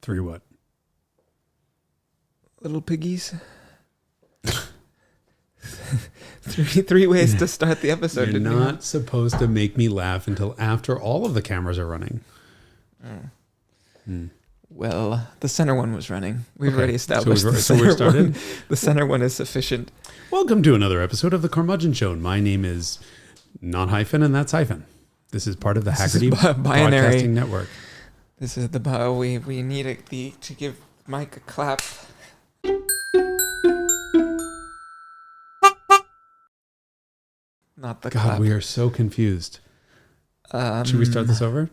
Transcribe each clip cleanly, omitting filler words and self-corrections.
3 what? Little piggies. three ways to start the episode. You're not supposed to make me laugh until after all of the cameras are running. Well, the center one was running. We've already established so we're started. The center one is sufficient. Welcome to another episode of the Carmudgeon Show. My name is not hyphen and that's hyphen. This is part of the Haggerty Broadcasting Network. This is the we need to give Mike a clap. Not the God, clap. we are so confused. Should we start this over?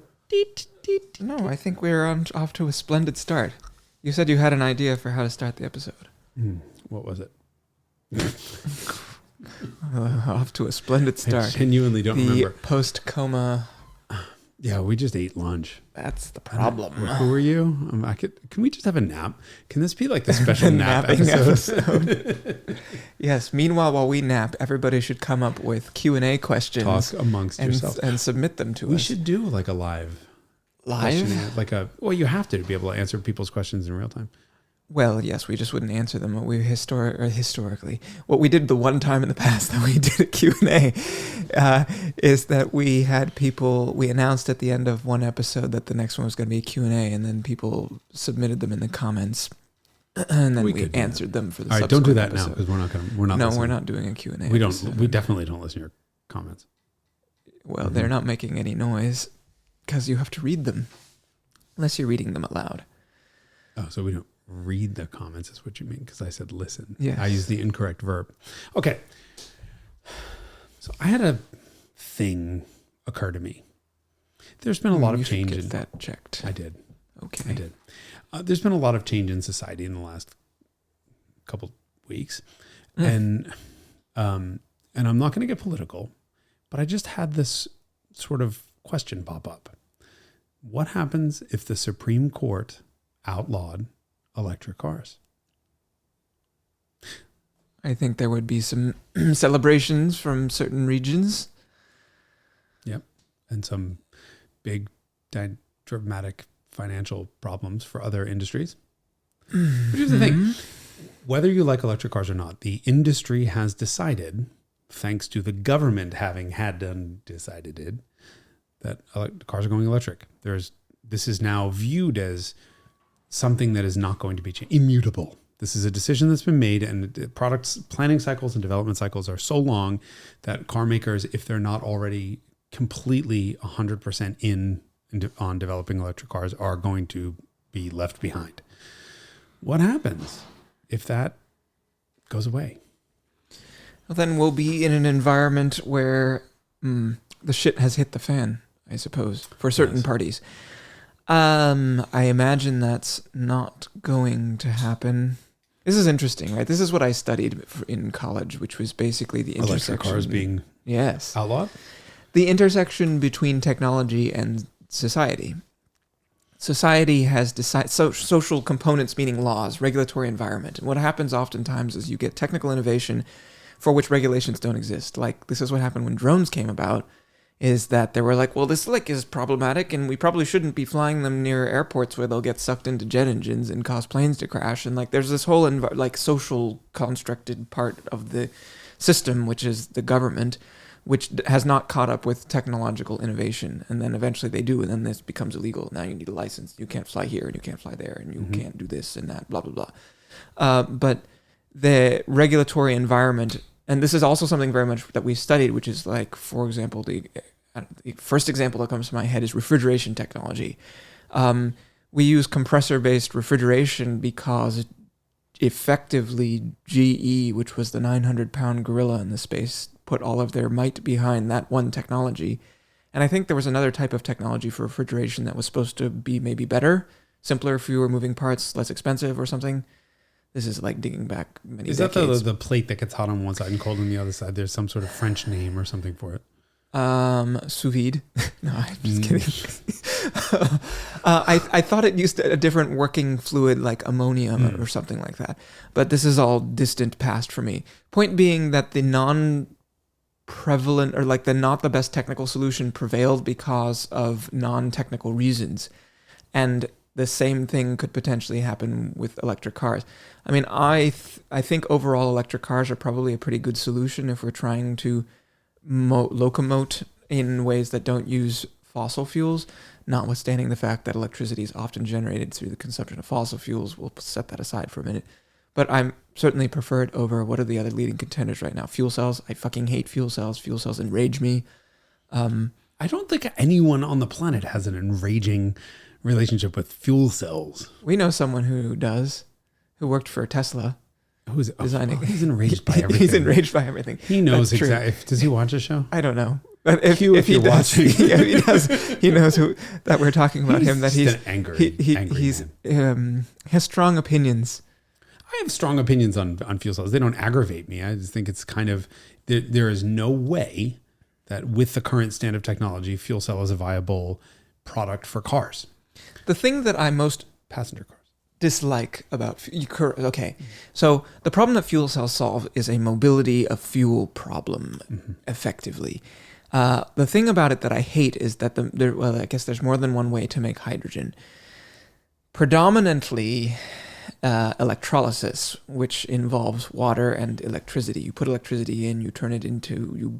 No, I think we're off to a splendid start. You said you had an idea for how to start the episode. What was it? Off to a splendid start. I genuinely don't remember. Post-coma. Yeah, we just ate lunch. That's the problem. Who are you? Can we just have a nap? Can this be like the special nap episode? Yes. Meanwhile, while we nap, everybody should come up with Q&A questions. Talk amongst yourselves. And submit them to us. We should do like a live? Well, you have to be able to answer people's questions in real time. Well, yes, we just wouldn't answer them. Historically, what we did the one time in the past that we did a Q&A is that we announced at the end of one episode that the next one was going to be a Q&A, and then people submitted them in the comments, and then we answered them for the subsequent don't do that episode. now because we're not No, we're not doing a Q&A. We definitely don't listen to your comments. Well, they're not making any noise because you have to read them unless you're reading them aloud. Oh, so we don't read the comments is what you mean, because I said listen. Yeah, I used the incorrect verb. Okay. So I had a thing occur to me. There's been a lot of change. Get that checked. I did. Okay. I did. There's been a lot of change in society in the last couple weeks. And I'm not going to get political, but I just had this sort of question pop up. What happens if the Supreme Court outlawed electric cars? I think there would be some celebrations from certain regions. Yep. And some big dramatic financial problems for other industries. Which is the thing. Whether you like electric cars or not, the industry has decided, thanks to the government having decided it, that cars are going electric. This is now viewed as something that is not going to be immutable. This is a decision that's been made, and the products planning cycles and development cycles are so long that car makers, if they're not already completely 100% on developing electric cars, are going to be left behind. What happens if that goes away? Well, then we'll be in an environment where the shit has hit the fan, I suppose, for certain parties. I imagine that's not going to happen. This is interesting, right? This is what I studied in college, which was basically the intersection. Electric cars being outlawed? The intersection between technology and society. Society has decided social components, meaning laws, regulatory environment. And what happens oftentimes is you get technical innovation for which regulations don't exist. Like, this is what happened when drones came about. Is that they were like, well, this is problematic, and we probably shouldn't be flying them near airports where they'll get sucked into jet engines and cause planes to crash. And there's this whole social constructed part of the system, which is the government, which has not caught up with technological innovation. And then eventually they do, and then this becomes illegal. Now you need a license. You can't fly here, and you can't fly there, and you can't do this and that, blah, blah, blah. But the regulatory environment. And this is also something very much that we studied, which is for example, the first example that comes to my head is refrigeration technology. We use compressor-based refrigeration because effectively GE, which was the 900-pound gorilla in the space, put all of their might behind that one technology. And I think there was another type of technology for refrigeration that was supposed to be maybe better, simpler, fewer moving parts, less expensive or something. This is digging back many decades. Is that the plate that gets hot on one side and cold on the other side? There's some sort of French name or something for it. Sous vide. No, I'm just kidding. I thought it used a different working fluid like ammonia or something like that. But this is all distant past for me. Point being that the non-prevalent or the not the best technical solution prevailed because of non-technical reasons. And the same thing could potentially happen with electric cars. I mean, I think overall electric cars are probably a pretty good solution if we're trying to locomote in ways that don't use fossil fuels, notwithstanding the fact that electricity is often generated through the consumption of fossil fuels. We'll set that aside for a minute. But I'm certainly preferred over, what are the other leading contenders right now? Fuel cells. I fucking hate fuel cells. Fuel cells enrage me. I don't think anyone on the planet has an enraging relationship with fuel cells. We know someone who does, who worked for Tesla. Who's designing? He's enraged by everything. He's enraged by everything. He knows exactly. Does he watch a show? I don't know. But if you're he does, watching. yeah, he does. He knows that we're talking about him. That he's angry. He's has strong opinions. I have strong opinions on fuel cells. They don't aggravate me. I just think it's kind of there is no way that with the current stand of technology, fuel cell is a viable product for cars. The thing that I most passenger cars dislike about so the problem that fuel cells solve is a mobility of fuel problem, effectively. The thing about it that I hate is that I guess there's more than one way to make hydrogen. Predominantly electrolysis, which involves water and electricity. You put electricity in, you turn it into, you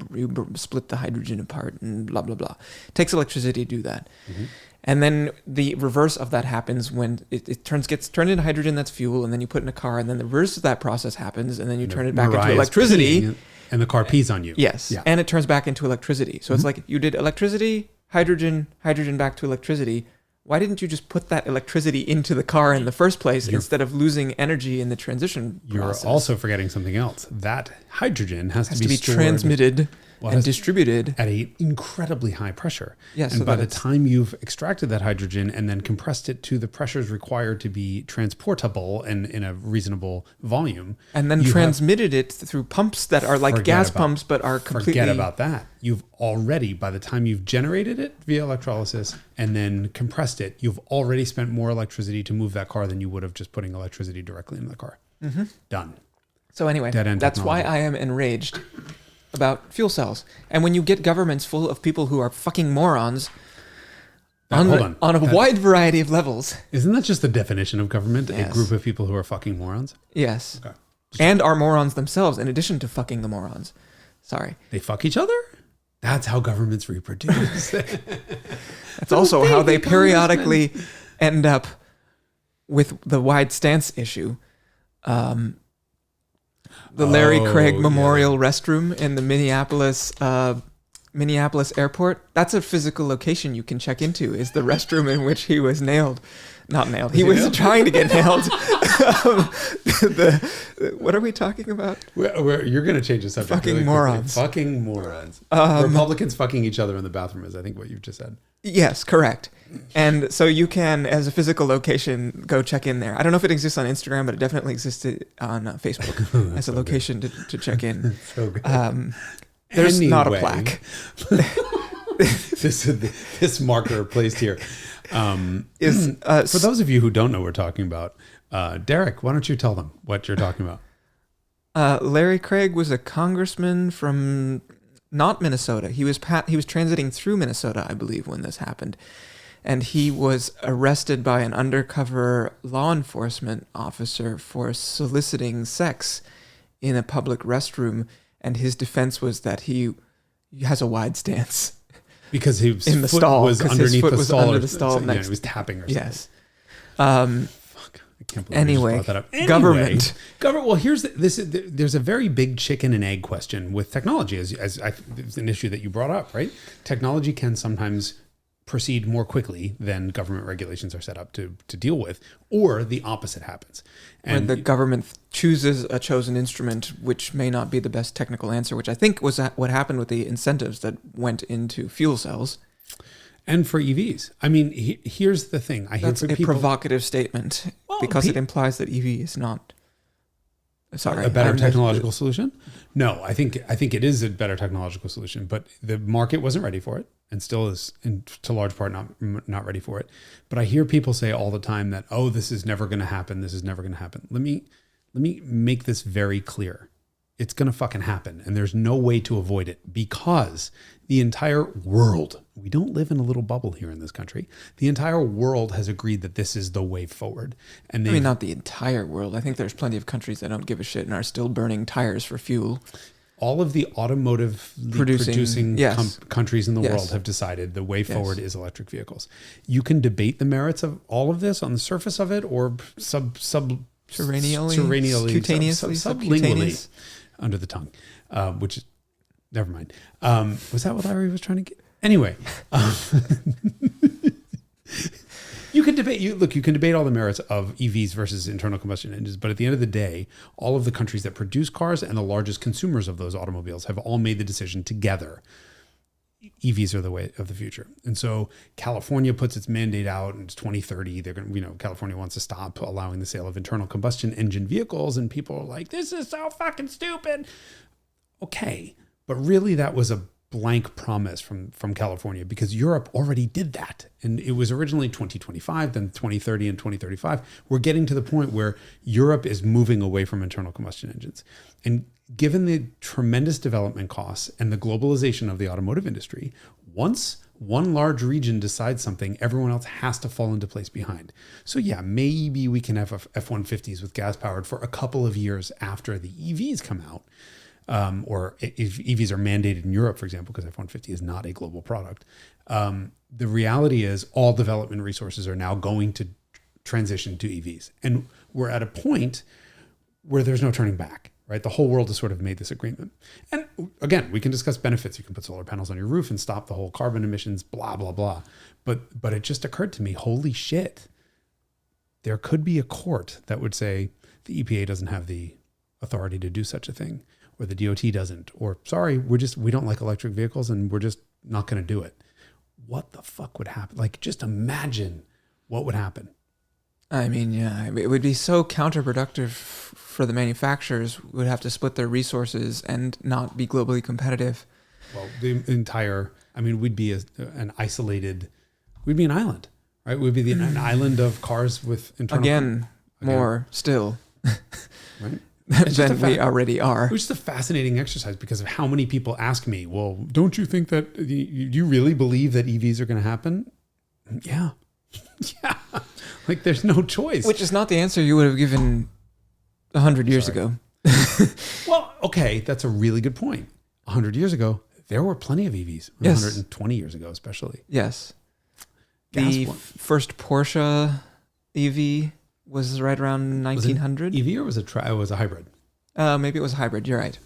split the hydrogen apart and blah, blah, blah. It takes electricity to do that. Mm-hmm. And then the reverse of that happens when it gets turned into hydrogen, that's fuel, and then you put it in a car, and then the reverse of that process happens, and then you turn it back into electricity. And the car pees on you. Yes. Yeah. And it turns back into electricity. So it's like you did electricity, hydrogen back to electricity. Why didn't you just put that electricity into the car in the first place instead of losing energy in the transition process? You're also forgetting something else. That hydrogen has to be transmitted and distributed at an incredibly high pressure. Yes, and by the time you've extracted that hydrogen and then compressed it to the pressures required to be transportable and in a reasonable volume. And then transmitted it through pumps that are like gas pumps but are completely... Forget about that. You've already, by the time you've generated it via electrolysis and then compressed it, you've already spent more electricity to move that car than you would have just putting electricity directly into the car. Mm-hmm. Done. So anyway, that's why I am enraged about fuel cells. And when you get governments full of people who are fucking morons on a wide variety of levels. Isn't that just the definition of government? Yes. A group of people who are fucking morons? Yes. Okay. And are morons themselves in addition to fucking the morons. Sorry. They fuck each other? That's how governments reproduce. That's also how they periodically end up with the wide stance issue. The Larry Craig Memorial Restroom in the Minneapolis airport. That's a physical location you can check into, is the restroom in which he was nailed. Not nailed. He was trying to get nailed. What are we talking about? You're going to change the subject. Fucking morons. Fucking morons. Republicans fucking each other in the bathroom is, I think, what you've just said. Yes, correct. And so you can, as a physical location, go check in there. I don't know if it exists on Instagram, but it definitely existed on Facebook as a location to check in. So good. There's not a plaque. This marker placed here is for those of you who don't know what we're talking about. Derek, why don't you tell them what you're talking about? Larry Craig was a congressman from not Minnesota. He was transiting through Minnesota, I believe, when this happened. And he was arrested by an undercover law enforcement officer for soliciting sex in a public restroom. And his defense was that he has a wide stance. Because his in the foot stall, was underneath the stall. Under the stall next. He was tapping or something. Yes. Fuck. I can't believe anyway, you just brought that up. Anyway, government. Well, there's a very big chicken and egg question with technology, as it's an issue that you brought up, right? Technology can sometimes proceed more quickly than government regulations are set up to deal with, or the opposite happens. And when the government chooses a chosen instrument, which may not be the best technical answer, which I think was what happened with the incentives that went into fuel cells. And for EVs. I mean, here's the thing. That's a provocative statement because it implies that EV is not... Sorry, a better technological solution? No, I think it is a better technological solution, but the market wasn't ready for it and still is, to large part, not ready for it. But I hear people say all the time that, this is never going to happen. This is never going to happen. Let me make this very clear. It's going to fucking happen. And there's no way to avoid it because the entire world, we don't live in a little bubble here in this country. The entire world has agreed that this is the way forward. And I mean, not the entire world. I think there's plenty of countries that don't give a shit and are still burning tires for fuel. All of the automotive producing countries in the world have decided the way forward is electric vehicles. You can debate the merits of all of this on the surface of it or sublingually under the tongue, which is, never mind. Was that what Larry was trying to get? Anyway, you can debate all the merits of EVs versus internal combustion engines, but at the end of the day, all of the countries that produce cars and the largest consumers of those automobiles have all made the decision together. EVs are the way of the future. And so California puts its mandate out and it's 2030. They're going to, California wants to stop allowing the sale of internal combustion engine vehicles. And people are like, this is so fucking stupid. Okay. But really that was a blank promise from California because Europe already did that. And it was originally 2025, then 2030 and 2035. We're getting to the point where Europe is moving away from internal combustion engines. And given the tremendous development costs and the globalization of the automotive industry, once one large region decides something, everyone else has to fall into place behind. So yeah, maybe we can have F-150s with gas powered for a couple of years after the EVs come out. Or if EVs are mandated in Europe, for example, because F-150 is not a global product. The reality is all development resources are now going to transition to EVs. And we're at a point where there's no turning back. Right, the whole world has sort of made this agreement. And again, we can discuss benefits. You can put solar panels on your roof and stop the whole carbon emissions, blah, blah, blah. But it just occurred to me, holy shit, there could be a court that would say the EPA doesn't have the authority to do such a thing, or the DOT doesn't, or sorry, we don't like electric vehicles and we're just not going to do it. What the fuck would happen? Like, just imagine what would happen. I mean, yeah, it would be so counterproductive for the manufacturers. Would have to split their resources and not be globally competitive. Well, we'd be an island, right? We'd be an island of cars with internal. More still. Right? Than we already are. Which is a fascinating exercise because of how many people ask me, well, don't you think that, do you really believe that EVs are going to happen? Yeah. Yeah. Like there's no choice. Which is not the answer you would have given 100 years ago. Well, okay. That's a really good point. 100 years ago, there were plenty of EVs. Yes. 120 years ago, especially. Yes. The first Porsche EV was right around 1900. Was it EV or was it was a hybrid? Maybe it was a hybrid. You're right.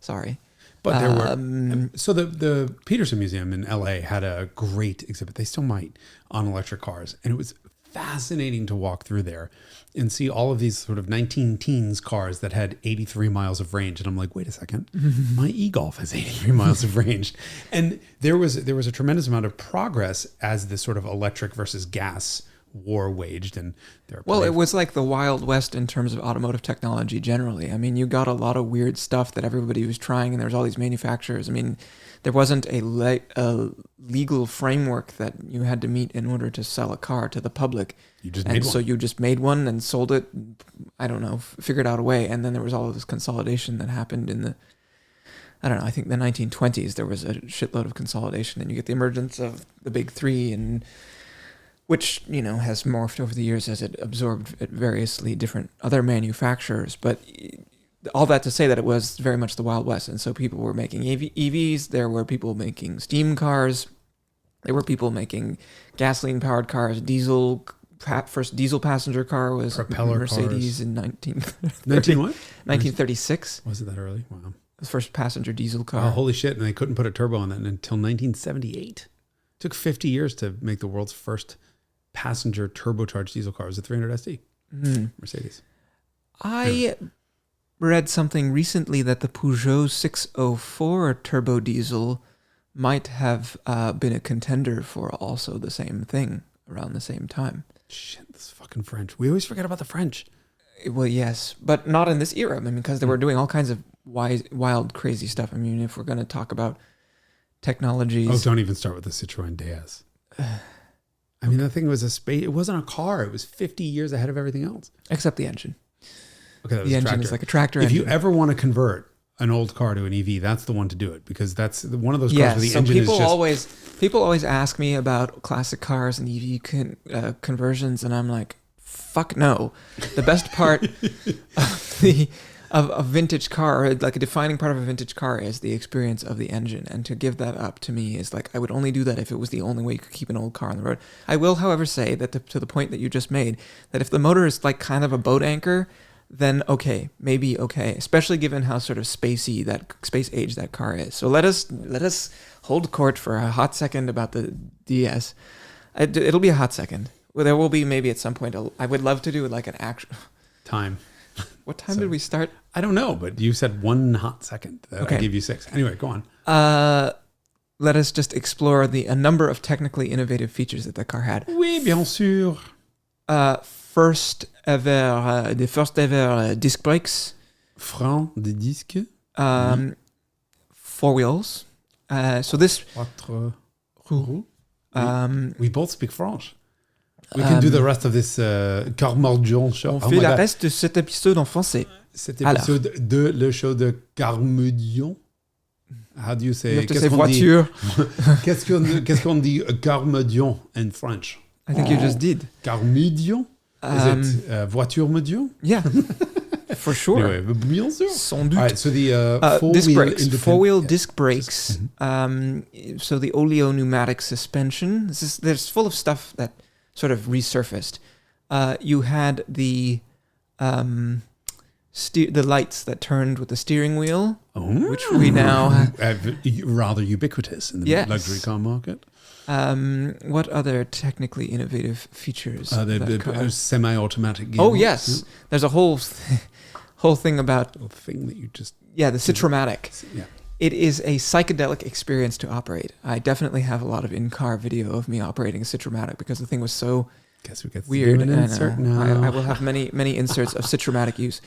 Sorry. But there were, so the Peterson Museum in LA had a great exhibit, they still might, on electric cars. And it was fascinating to walk through there and see all of these sort of 19-teens cars that had 83 miles of range. And I'm like, wait a second, my e-Golf has 83 miles of range. And there was a tremendous amount of progress as this sort of electric versus gas war waged. And it was like the Wild West in terms of automotive technology generally. I mean, you got a lot of weird stuff that everybody was trying, and there was all these manufacturers. I mean, there wasn't a legal framework that you had to meet in order to sell a car to the public. You just made one. So you just made one and sold it. I don't know, figured out a way. And then there was all of this consolidation that happened in I think the 1920s. There was a shitload of consolidation, and you get the emergence of the big three, and which, has morphed over the years as it absorbed variously different other manufacturers. But all that to say that it was very much the Wild West. And so people were making EVs. There were people making steam cars. There were people making gasoline-powered cars. First diesel passenger car was propeller Mercedes cars. In 1936. Was it that early? Wow. The first passenger diesel car. Oh, holy shit. And they couldn't put a turbo on that until 1978. It took 50 years to make the world's first passenger turbocharged diesel car. It was a 300 ST. Mercedes. I read something recently that the Peugeot 604 turbo diesel might have been a contender for also the same thing around the same time. Shit, this fucking French. We always forget about the French. Well, yes, but not in this era. I mean, because they were doing all kinds of wild, crazy stuff. I mean, if we're going to talk about technologies. Oh, don't even start with the Citroen DS. I mean, that thing was it wasn't a car. It was 50 years ahead of everything else. Except the engine. Okay, that was the a engine tractor. is like a tractor If engine. you ever want to convert an old car to an EV, that's the one to do it, because that's one of those cars Yes, where the so engine is just... people always ask me about classic cars and EV conversions, and I'm like, fuck no. The best part of a vintage car, like a defining part of a vintage car, is the experience of the engine, and to give that up to me is like, I would only do that if it was the only way you could keep an old car on the road. I will, however, say that to the point that you just made, that if the motor is like kind of a boat anchor, then okay, maybe okay, especially given how sort of space age that car is. So let us hold court for a hot second about the DS. It'll be a hot second. Well, there will be maybe at some point. I would love to do like an actual time. What time did we start? I don't know, but you said 1 hot second. Okay. I gave you 6. Anyway, go on. Let us just explore a number of technically innovative features that the car had. Oui, bien sûr. The first ever disc brakes. Frein de disque. 4 wheels. So this... 4 roues. We both speak French. We can do the rest of this Carmudgeon show. On fait le reste de cet épisode en français. Cet épisode de le show de Carmudgeon. How do you say? Qu'est-ce qu'on voiture. Qu'est-ce qu'on dit Carmudgeon in French? I think you just did. Carmudgeon? Is it voiture Mudion? Yeah, for sure. Anyway, bien sûr. Sans doute. All right, so the four-wheel disc brakes. So the oleo-pneumatic suspension. There's full of stuff that sort of resurfaced. You had the lights that turned with the steering wheel, which we now rather ubiquitous in the luxury car market. What other technically innovative features? The semi-automatic gearbox. Oh yes, there's a whole thing about the thing that you just the Citromatic. Yeah. It is a psychedelic experience to operate. I definitely have a lot of in-car video of me operating a Citromatic because the thing was so weird. An insert now. I will have many inserts of Citromatic use.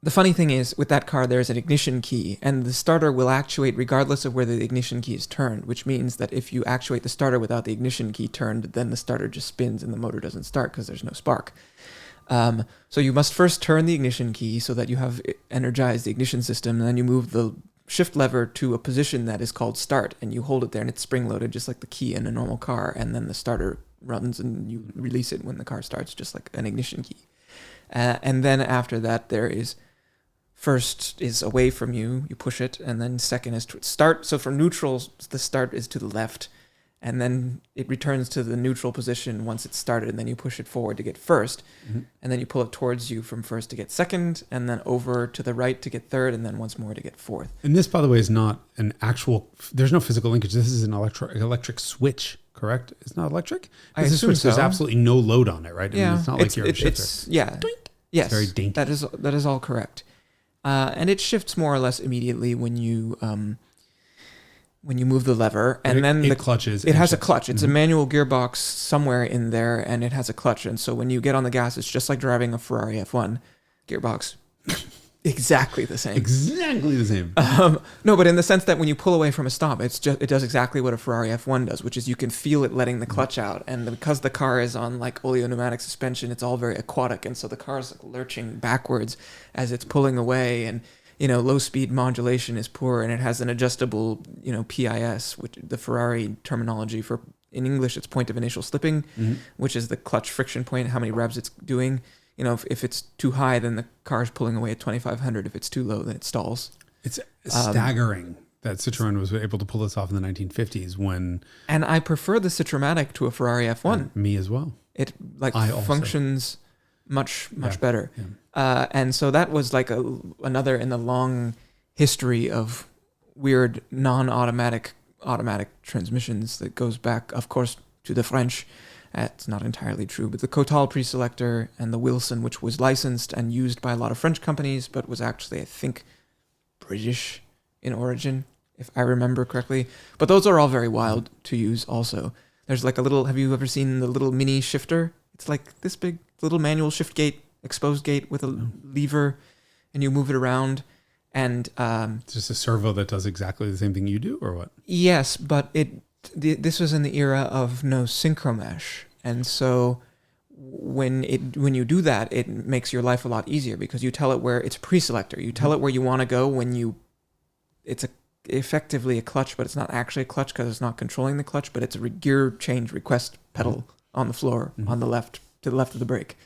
The funny thing is, with that car, there's an ignition key, and the starter will actuate regardless of where the ignition key is turned, which means that if you actuate the starter without the ignition key turned, then the starter just spins and the motor doesn't start because there's no spark. So you must first turn the ignition key so that you have energized the ignition system, and then you move the shift lever to a position that is called start, and you hold it there, and it's spring-loaded just like the key in a normal car, and then the starter runs, and you release it when the car starts, just like an ignition key. And then after that, there is... First is away from you, you push it, and then second is to start. So for neutral, the start is to the left, and then it returns to the neutral position once it's started, and then you push it forward to get first, and then you pull it towards you from first to get second, and then over to the right to get third, and then once more to get fourth. And this, by the way, is not an actual... There's no physical linkage. This is an electric switch, correct? It's not electric? I assume so. There's absolutely no load on it, right? Yeah. I mean, it's not like you're a shifter. Doink. Yes. It's very dainty. That is all correct. And it shifts more or less immediately when you move the lever, and then it clutches. It has a clutch. It's a manual gearbox somewhere in there, and it has a clutch. And so when you get on the gas, it's just like driving a Ferrari F1 gearbox. Exactly the same. Exactly the same. No, but in the sense that when you pull away from a stop, it does exactly what a Ferrari F1 does, which is you can feel it letting the clutch out. And because the car is on like oleo-pneumatic suspension, it's all very aquatic, and so the car is like lurching backwards as it's pulling away. And low speed modulation is poor, and it has an adjustable PIS, which the Ferrari terminology for in English it's point of initial slipping, which is the clutch friction point, how many revs it's doing. If it's too high, then the car's pulling away at 2,500. If it's too low, then it stalls. It's staggering that Citroen was able to pull this off in the 1950s when... And I prefer the Citromatic to a Ferrari F1. Me as well. It functions much better. Yeah. And so that was like another in the long history of weird non-automatic automatic transmissions that goes back, of course, to the French. It's not entirely true, but the Cotal preselector and the Wilson, which was licensed and used by a lot of French companies, but was actually, I think, British in origin, if I remember correctly. But those are all very wild to use also. There's like a little, have you ever seen the little mini shifter? It's like this big little manual shift gate, exposed gate with a lever, and you move it around. And it's just a servo that does exactly the same thing you do, or what? Yes, but this was in the era of no synchromesh. And so when you do that, it makes your life a lot easier because you tell it where it's a pre-selector. You tell it where you want to go it's effectively a clutch, but it's not actually a clutch because it's not controlling the clutch, but it's a gear change request pedal on the floor on the left, to the left of the brake.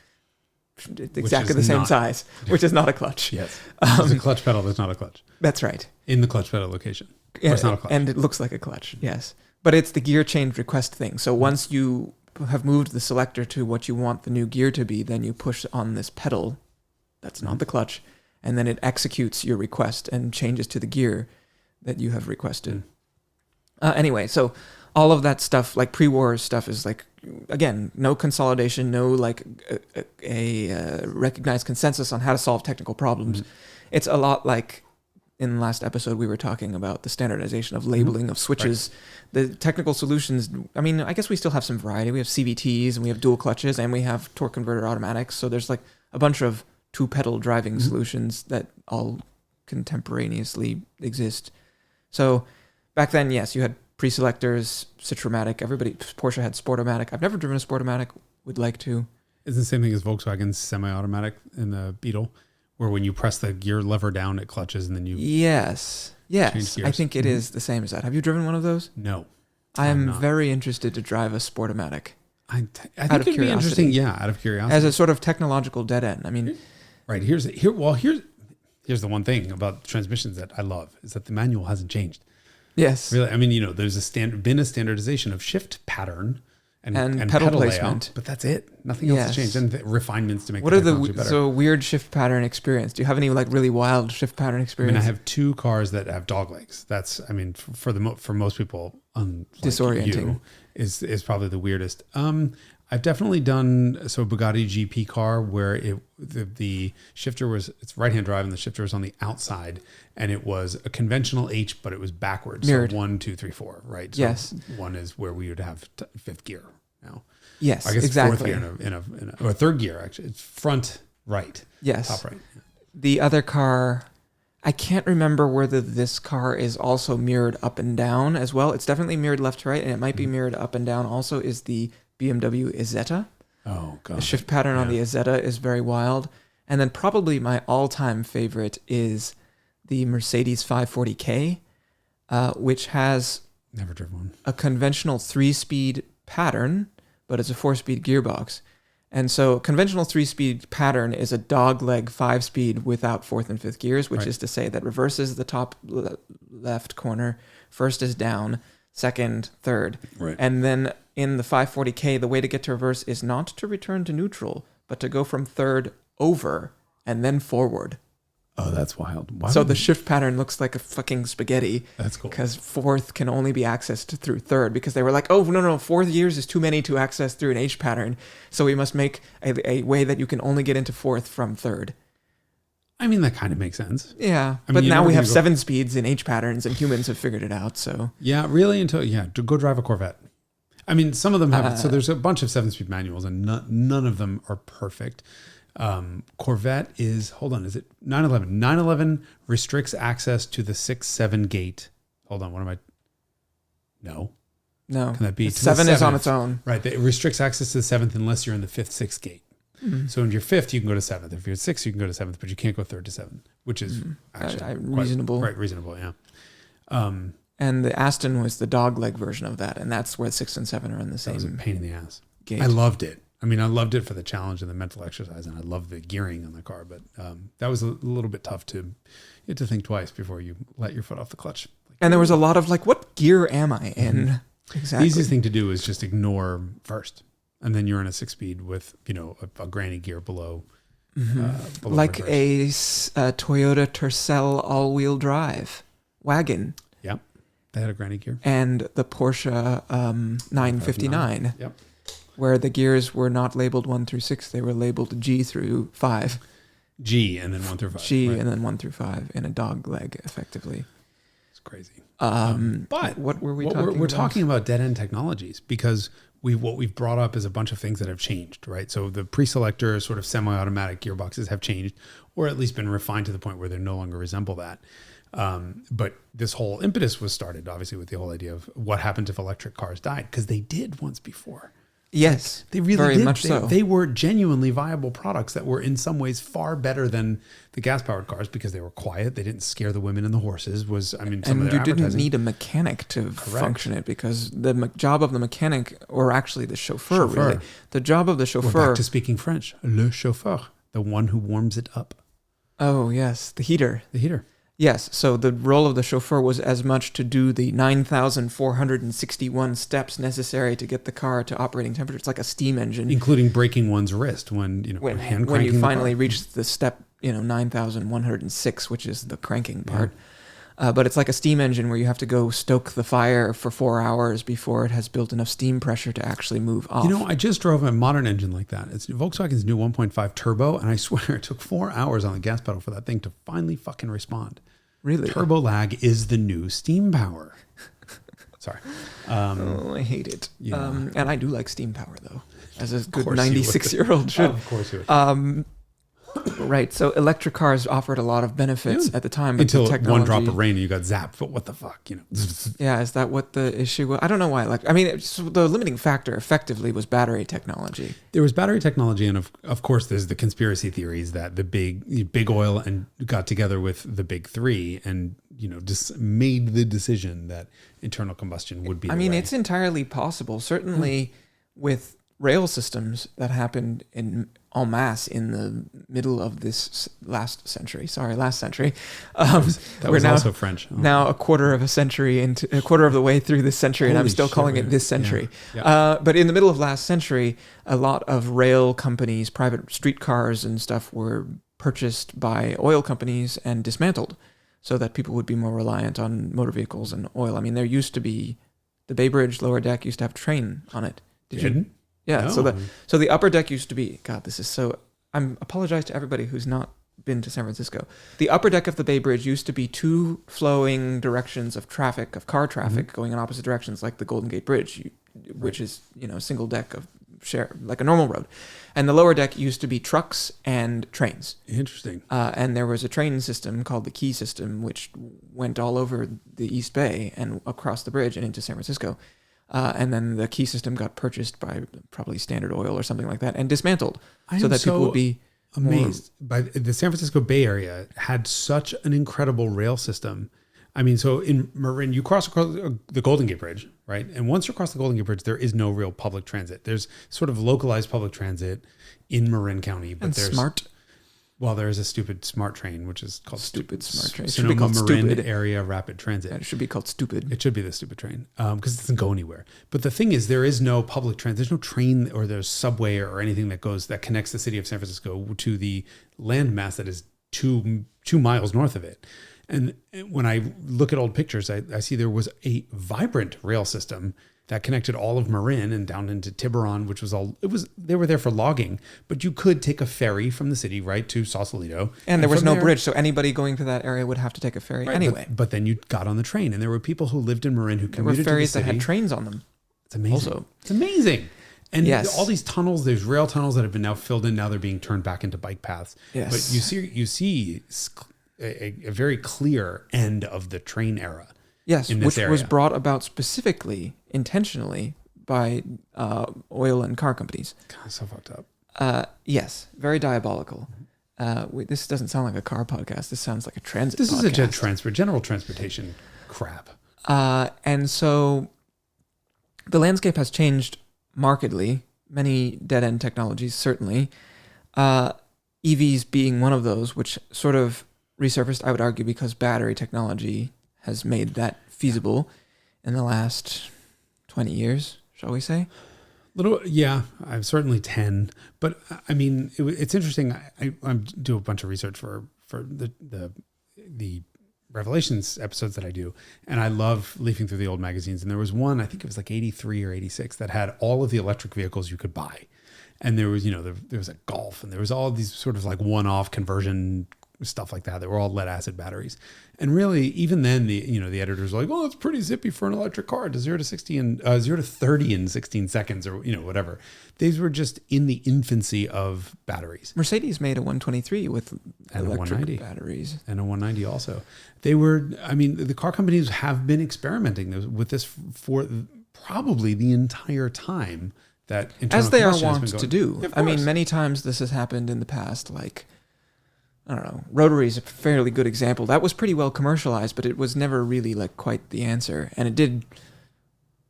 It's exactly the same size, which is not a clutch. Yes. It's a clutch pedal that's not a clutch. That's right. In the clutch pedal location. Yeah, it's not a clutch. And it looks like a clutch, yes. But it's the gear change request thing. So once you have moved the selector to what you want the new gear to be, then you push on this pedal, that's not the clutch, and then it executes your request and changes to the gear that you have requested. Anyway, so all of that stuff, like pre-war stuff, is like, again, no consolidation, no like a recognized consensus on how to solve technical problems. It's a lot like in the last episode we were talking about the standardization of labeling of switches. Right. The technical solutions, I mean, I guess we still have some variety. We have CVTs and we have dual clutches and we have torque converter automatics. So there's like a bunch of two-pedal driving solutions that all contemporaneously exist. So back then, yes, you had pre-selectors, Citromatic. Porsche had Sportomatic. I've never driven a Sportomatic. Would like to. It's the same thing as Volkswagen's semi-automatic in the Beetle, where when you press the gear lever down, it clutches, and then you Yes. I think it is the same as that. Have you driven one of those? No. I am very interested to drive a Sportomatic. I think it'd be interesting. Yeah, out of curiosity, as a sort of technological dead end. I mean, right here's the one thing about transmissions that I love is that the manual hasn't changed. Yes. Really, I mean, there's been a standardization of shift pattern and pedal placement, layout, but that's it. Nothing else has changed. And refinements to make the technology better. So weird shift pattern experience? Do you have any like really wild shift pattern experience? I mean, I have two cars that have dog legs. That's, I mean, for most people, disorienting is probably the weirdest. I've definitely done Bugatti GP car where the shifter it's right-hand drive and the shifter was on the outside and it was a conventional H, but it was backwards. Mirrored. So 1, 2, 3, 4, right? So yes. One is where we would have fifth gear now. Yes, I guess exactly. Fourth gear or third gear actually. It's front right. Yes. Top right. Yeah. The other car, I can't remember whether this car is also mirrored up and down as well. It's definitely mirrored left to right, and it might be mirrored up and down also, is the BMW Isetta. Oh, God. The shift pattern on the Isetta is very wild. And then probably my all-time favorite is the Mercedes 540K, which has never driven one. A conventional 3-speed pattern, but it's a 4-speed gearbox. And so conventional 3-speed pattern is a dogleg 5-speed without fourth and fifth gears, which is to say that reverse is the top left corner, first is down, second, third. Right. And then in the 540K, the way to get to reverse is not to return to neutral, but to go from third over and then forward. Oh, that's wild. So the shift pattern looks like a fucking spaghetti. That's cool. Because fourth can only be accessed through third, because they were like, oh, no, 4 gears is too many to access through an H pattern. So we must make a way that you can only get into fourth from third. I mean, that kind of makes sense. Yeah. But now we have 7 speeds in H patterns and humans have figured it out. So yeah, really, to go drive a Corvette. I mean, some of them have, so there's a bunch of 7-speed manuals and none of them are perfect. Corvette is, is it 911? 911 restricts access to the 6-7 gate. Hold on, No. Can that be? 7 is on its own. Right. It restricts access to the 7th unless you're in the 5th, 6th gate. Mm-hmm. So if you're 5th, you can go to 7th. If you're 6th, you can go to 7th, but you can't go 3rd to 7th, which is actually reasonable. Right, reasonable, yeah. And the Aston was the dogleg version of that, and that's where 6 and 7 are in the same. That was a pain in the ass. Gate. I loved it. I mean, I loved it for the challenge and the mental exercise, and I loved the gearing on the car. But that was a little bit tough you had to think twice before you let your foot off the clutch. And there was a lot of like, what gear am I in? Mm-hmm. Exactly. The easiest thing to do is just ignore first, and then you're in a 6-speed with a granny gear below. Mm-hmm. Like reverse. a Toyota Tercel all-wheel drive wagon. Yep, they had a granny gear. And the Porsche 959. Yep. Where the gears were not labeled 1 through 6, they were labeled G through 5. G and then 1 through 5. G and then 1 through 5 in a dog leg, effectively. crazy. But what were we talking about? We're talking about dead-end technologies because what we've brought up is a bunch of things that have changed, right? So the pre-selector sort of semi-automatic gearboxes have changed, or at least been refined to the point where they no longer resemble that. But this whole impetus was started, obviously, with the whole idea of what happens if electric cars died, because they did once before. Yes, they really very did. much so. They were genuinely viable products that were in some ways far better than the gas-powered cars because they were quiet. They didn't scare the women and the horses. And you didn't need a mechanic to function it because the job of the mechanic, or actually the chauffeur, really, the job of the chauffeur. We're back to speaking French. Le chauffeur, the one who warms it up. Oh yes, the heater. The heater. Yes, so the role of the chauffeur was as much to do the 9,461 steps necessary to get the car to operating temperature. It's like a steam engine, including breaking one's wrist when you finally reach the step 9,106, which is the cranking part. But it's like a steam engine where you have to go stoke the fire for 4 hours before it has built enough steam pressure to actually move off. I just drove a modern engine like that. It's Volkswagen's new 1.5 turbo, and I swear it took 4 hours on the gas pedal for that thing to finally fucking respond. Really? Turbo lag is the new steam power. Sorry. I hate it. Yeah. And I do like steam power, though, as a good 96-year-old should. Of course you would. Right. So electric cars offered a lot of benefits at the time. Until the technology, one drop of rain and you got zapped. But what the fuck? Yeah, is that what the issue was? I don't know why. The limiting factor effectively was battery technology. There was battery technology, and of course there's the conspiracy theories that the big oil and got together with the big three and just made the decision that internal combustion would be the way. It's entirely possible. Certainly with rail systems that happened en masse in the middle of this last century. That was also French. Now a quarter of the way through this century, and I'm still calling it this century. Yeah. But in the middle of last century, a lot of rail companies, private streetcars and stuff were purchased by oil companies and dismantled so that people would be more reliant on motor vehicles and oil. There used to be the Bay Bridge lower deck used to have a train on it. Did you? Yeah, no. So the upper deck used to be, God, this is so, I'm apologize to everybody who's not been to San Francisco. The upper deck of the Bay Bridge used to be two flowing directions of car traffic going in opposite directions, like the Golden Gate Bridge, which is, a single deck of like a normal road. And the lower deck used to be trucks and trains. Interesting. And there was a train system called the Key system, which went all over the East Bay and across the bridge and into San Francisco. And then the Key system got purchased by probably Standard Oil or something like that and dismantled so that people would be amazed by the San Francisco Bay Area had such an incredible rail system. So in Marin, you cross across the Golden Gate Bridge, right? And once you cross the Golden Gate Bridge, there is no real public transit. There's sort of localized public transit in Marin County, but there's smart. Well, there is a stupid smart train, which is called stupid smart train. It should be called Marin stupid. Area Rapid Transit. It should be called stupid. It should be the stupid train because it doesn't go anywhere. But the thing is, there is no public transit. There's no train or there's subway or anything that connects the city of San Francisco to the landmass that is 2 miles north of it. And when I look at old pictures, I see there was a vibrant rail system that connected all of Marin and down into Tiburon, which they were there for logging, but you could take a ferry from the city right to Sausalito. And there was no bridge, so anybody going to that area would have to take a ferry anyway. But then you got on the train, and there were people who lived in Marin who commuted to the city. There were ferries that had trains on them. It's amazing. Also. It's amazing. And all these tunnels, there's rail tunnels that have been now filled in. Now they're being turned back into bike paths. Yes. But you see a very clear end of the train era. Yes, which was brought about specifically, intentionally, by oil and car companies. God, so fucked up. Yes, very diabolical. This doesn't sound like a car podcast. This sounds like a transit podcast. This is a general transportation crap. And so the landscape has changed markedly. Many dead-end technologies, certainly. EVs being one of those, which sort of resurfaced, I would argue, because battery technology has made that feasible in the last 20 years, shall we say? I'm certainly 10. But it's interesting. I do a bunch of research for the Revelations episodes that I do, and I love leafing through the old magazines. And there was one, I think it was like 83 or 86, that had all of the electric vehicles you could buy. And there was, there was a Golf, and there was all these sort of like one-off conversion stuff like that. They were all lead acid batteries. And really, even then, the editors were like, "Oh, it's pretty zippy for an electric car, to 0 to 30 in 16 seconds, or whatever." These were just in the infancy of batteries. Mercedes made a 123 with and electric a 190 batteries, and a 190 also. They were. I mean, the car companies have been experimenting with this for probably the entire time that as they are combustion has wont been to going. do. I mean, many times this has happened in the past, like, I don't know, rotary is a fairly good example. That was pretty well commercialized, but it was never really like quite the answer. And it did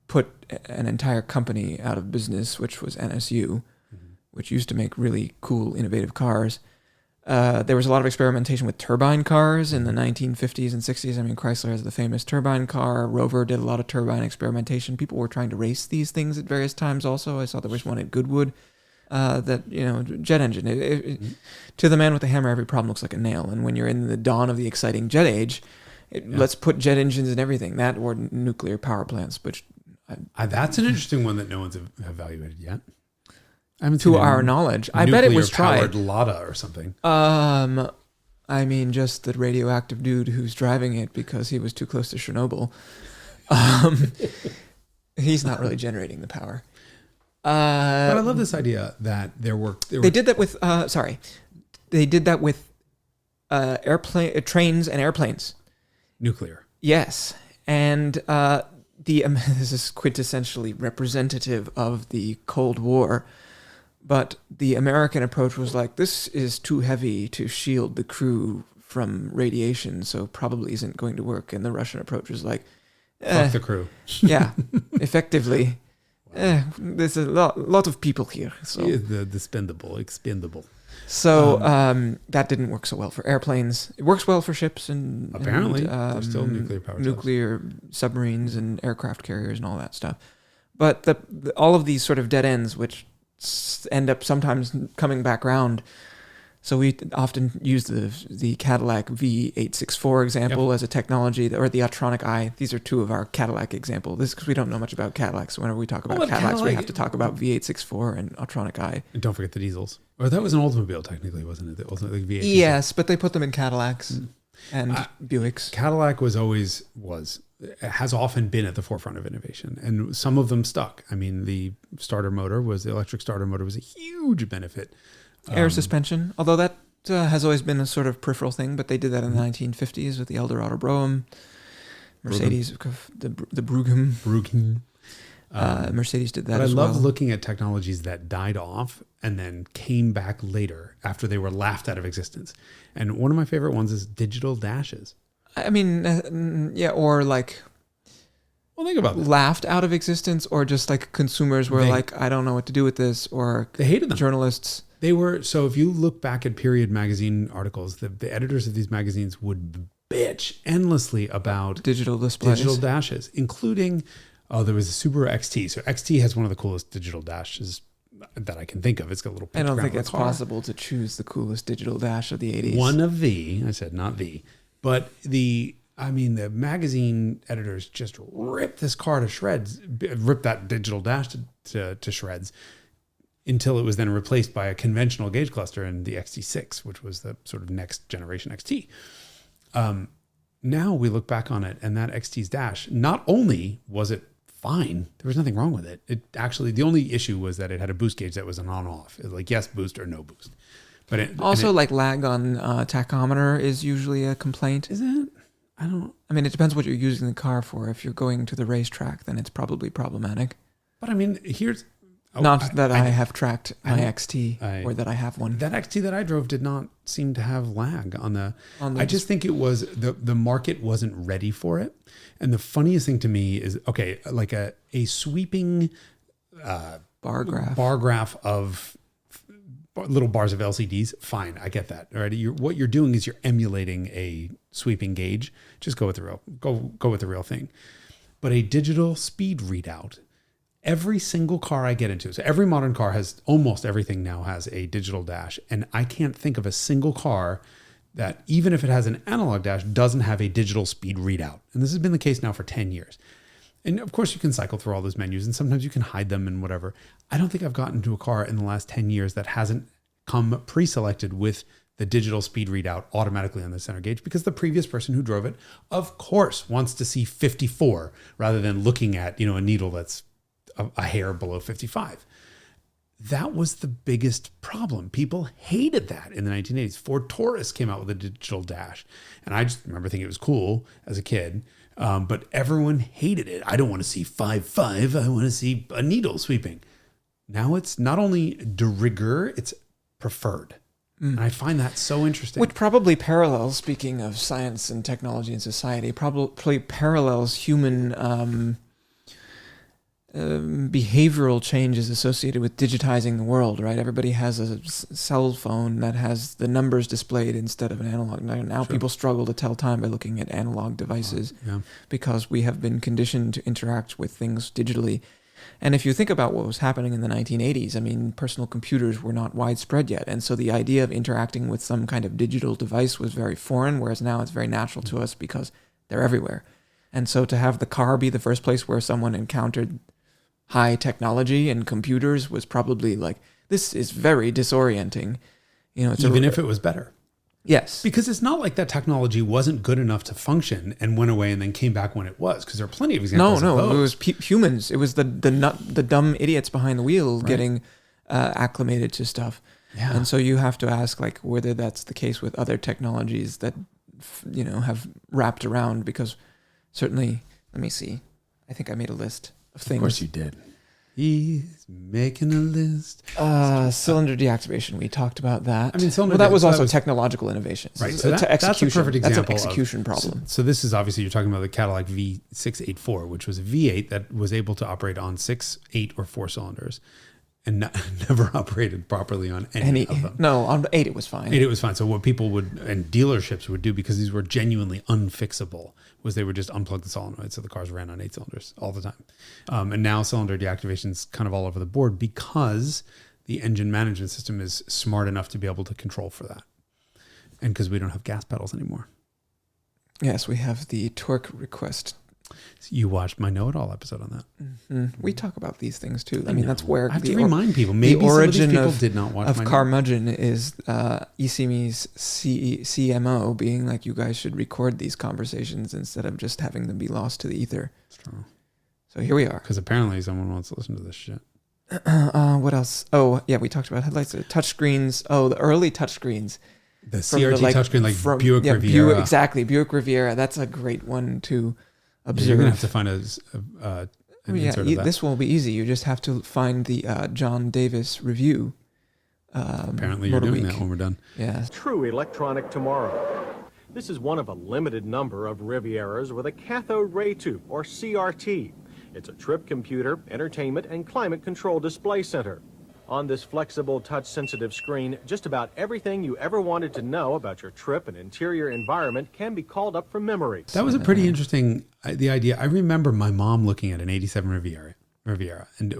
put an entire company out of business, which was NSU, which used to make really cool, innovative cars. There was a lot of experimentation with turbine cars in the 1950s and 60s. I mean, Chrysler has the famous turbine car. Rover did a lot of turbine experimentation. People were trying to race these things at various times also. I saw there was one at Goodwood. Jet engine. To the man with the hammer, every problem looks like a nail. And when you're in the dawn of the exciting jet age, let's put jet engines in everything. That or nuclear power plants, which... that's an interesting one that no one's evaluated yet. To our knowledge. I bet it was tried. Lada or something. I mean, just the radioactive dude who's driving it because he was too close to Chernobyl. He's not really generating the power. But I love this idea that they did that with they did that with trains and airplanes. Nuclear. Yes, and this is quintessentially representative of the Cold War, but the American approach was like, this is too heavy to shield the crew from radiation, so probably isn't going to work. And the Russian approach was like, fuck the crew. Yeah, effectively. There's a lot of people here. So the expendable. So that didn't work so well for airplanes. It works well for ships and apparently there's still nuclear power. Nuclear submarines and aircraft carriers and all that stuff. But all of these sort of dead ends, which end up sometimes coming back around. So we often use the Cadillac V864 example as a technology, or the Autronic I. These are two of our Cadillac examples. This is because we don't know much about Cadillacs. So whenever we talk about Cadillacs, we have to talk about V864 and Autronic I. And don't forget the diesels. Or that was an Oldsmobile, technically, wasn't it? Like V8. Yes, but they put them in Cadillacs and Buicks. Cadillac has often been at the forefront of innovation, and some of them stuck. I mean, the electric starter motor was a huge benefit. Air suspension, although that has always been a sort of peripheral thing, but they did that in the 1950s with the Eldorado Brougham, Mercedes, the Bruggen. Mercedes did that as well. I love looking at technologies that died off and then came back later after they were laughed out of existence. And one of my favorite ones is digital dashes. I mean, or like... Well, think about that. Laughed out of existence, or just like consumers were like, I don't know what to do with this, or they hated them. Journalists... They were, so if you look back at period magazine articles, the editors of these magazines would bitch endlessly about digital displays, digital dashes, including, there was a Subaru XT. So XT has one of the coolest digital dashes that I can think of. It's got a little I don't think it's possible to choose the coolest digital dash of the 80s. One of I said not the, but the magazine editors just ripped this car to shreds, ripped that digital dash to shreds, until it was then replaced by a conventional gauge cluster in the XT6, which was the sort of next generation XT. Now we look back on it, and that XT's dash, not only was it fine, there was nothing wrong with it. It actually, the only issue was that it had a boost gauge that was an on-off. It was like, yes, boost or no boost. But like lag on tachometer is usually a complaint. Is it? I mean, it depends what you're using the car for. If you're going to the racetrack, then it's probably problematic. But I mean, I have tracked my XT or that I have one. That XT that I drove did not seem to have lag on the I just think it was the market wasn't ready for it. And the funniest thing to me is, like a sweeping bar graph of little bars of LCDs. Fine, I get that. All right, what you're doing is you're emulating a sweeping gauge. Just go with the real thing. But a digital speed readout. Every single car I get into, so every modern car has, almost everything now has a digital dash. And I can't think of a single car that, even if it has an analog dash, doesn't have a digital speed readout. And this has been the case now for 10 years. And of course you can cycle through all those menus, and sometimes you can hide them and whatever. I don't think I've gotten into a car in the last 10 years that hasn't come pre-selected with the digital speed readout automatically on the center gauge because the previous person who drove it, of course, wants to see 54 rather than looking at, a needle that's a hair below 55. That was the biggest problem. People hated that in the 1980s. Ford Taurus came out with a digital dash. And I just remember thinking it was cool as a kid. But everyone hated it. I don't want to see 5.5. I want to see a needle sweeping. Now it's not only de rigueur, it's preferred. And I find that so interesting. Which probably parallels, speaking of science and technology and society, probably parallels human behavioral changes associated with digitizing the world, right? Everybody has a cell phone that has the numbers displayed instead of an analog. Now people struggle to tell time by looking at analog devices because we have been conditioned to interact with things digitally. And if you think about what was happening in the 1980s, I mean, personal computers were not widespread yet. And so the idea of interacting with some kind of digital device was very foreign, whereas now it's very natural to us because they're everywhere. And so to have the car be the first place where someone encountered high technology and computers was probably like, this is very disorienting. It's even if it was better. Yes. Because it's not like that technology wasn't good enough to function and went away and then came back when it was. Because there are plenty of examples of those. It was humans. It was the dumb idiots behind the wheel getting acclimated to stuff. Yeah. And so you have to ask like whether that's the case with other technologies that, have wrapped around. Because certainly, let me see. I think I made a list of things. Of course you did. He's making a list. Cylinder deactivation. We talked about that. I mean, that was also technological innovations. Right. So that's a perfect example. That's an execution problem. So this is obviously, you're talking about the Cadillac V684, which was a V8 that was able to operate on 6, 8, or 4 cylinders and never operated properly on any of them. No, on 8 it was fine. 8 it was fine. So what people would, and dealerships would do, because these were genuinely unfixable, was they would just unplug the solenoid so the cars ran on 8 cylinders all the time. And now cylinder deactivation is kind of all over the board because the engine management system is smart enough to be able to control for that. And because we don't have gas pedals anymore. Yes, we have the torque request. You watched my Know-It-All episode on that. Mm-hmm. We talk about these things too. I mean, that's where I have to remind people. Maybe the origin some of these people did not watch of Carmudgeon is ISSIMI's CMO being like, you guys should record these conversations instead of just having them be lost to the ether. That's true. So here we are. Because apparently someone wants to listen to this shit. What else? Oh, yeah, we talked about headlights, touchscreens. Oh, the early touchscreen. The CRT touchscreen, like Buick Riviera. Exactly, Buick Riviera. That's a great one to observe. You're going to have to find an insert of that. This won't be easy. You just have to find the John Davis review. Apparently you're doing that when we're done. Yeah. True electronic tomorrow. This is one of a limited number of Rivieras with a cathode ray tube, or CRT. It's a trip computer, entertainment, and climate control display center. On this flexible, touch-sensitive screen, just about everything you ever wanted to know about your trip and interior environment can be called up from memory. That was a pretty interesting the idea. I remember my mom looking at an 87 Riviera, and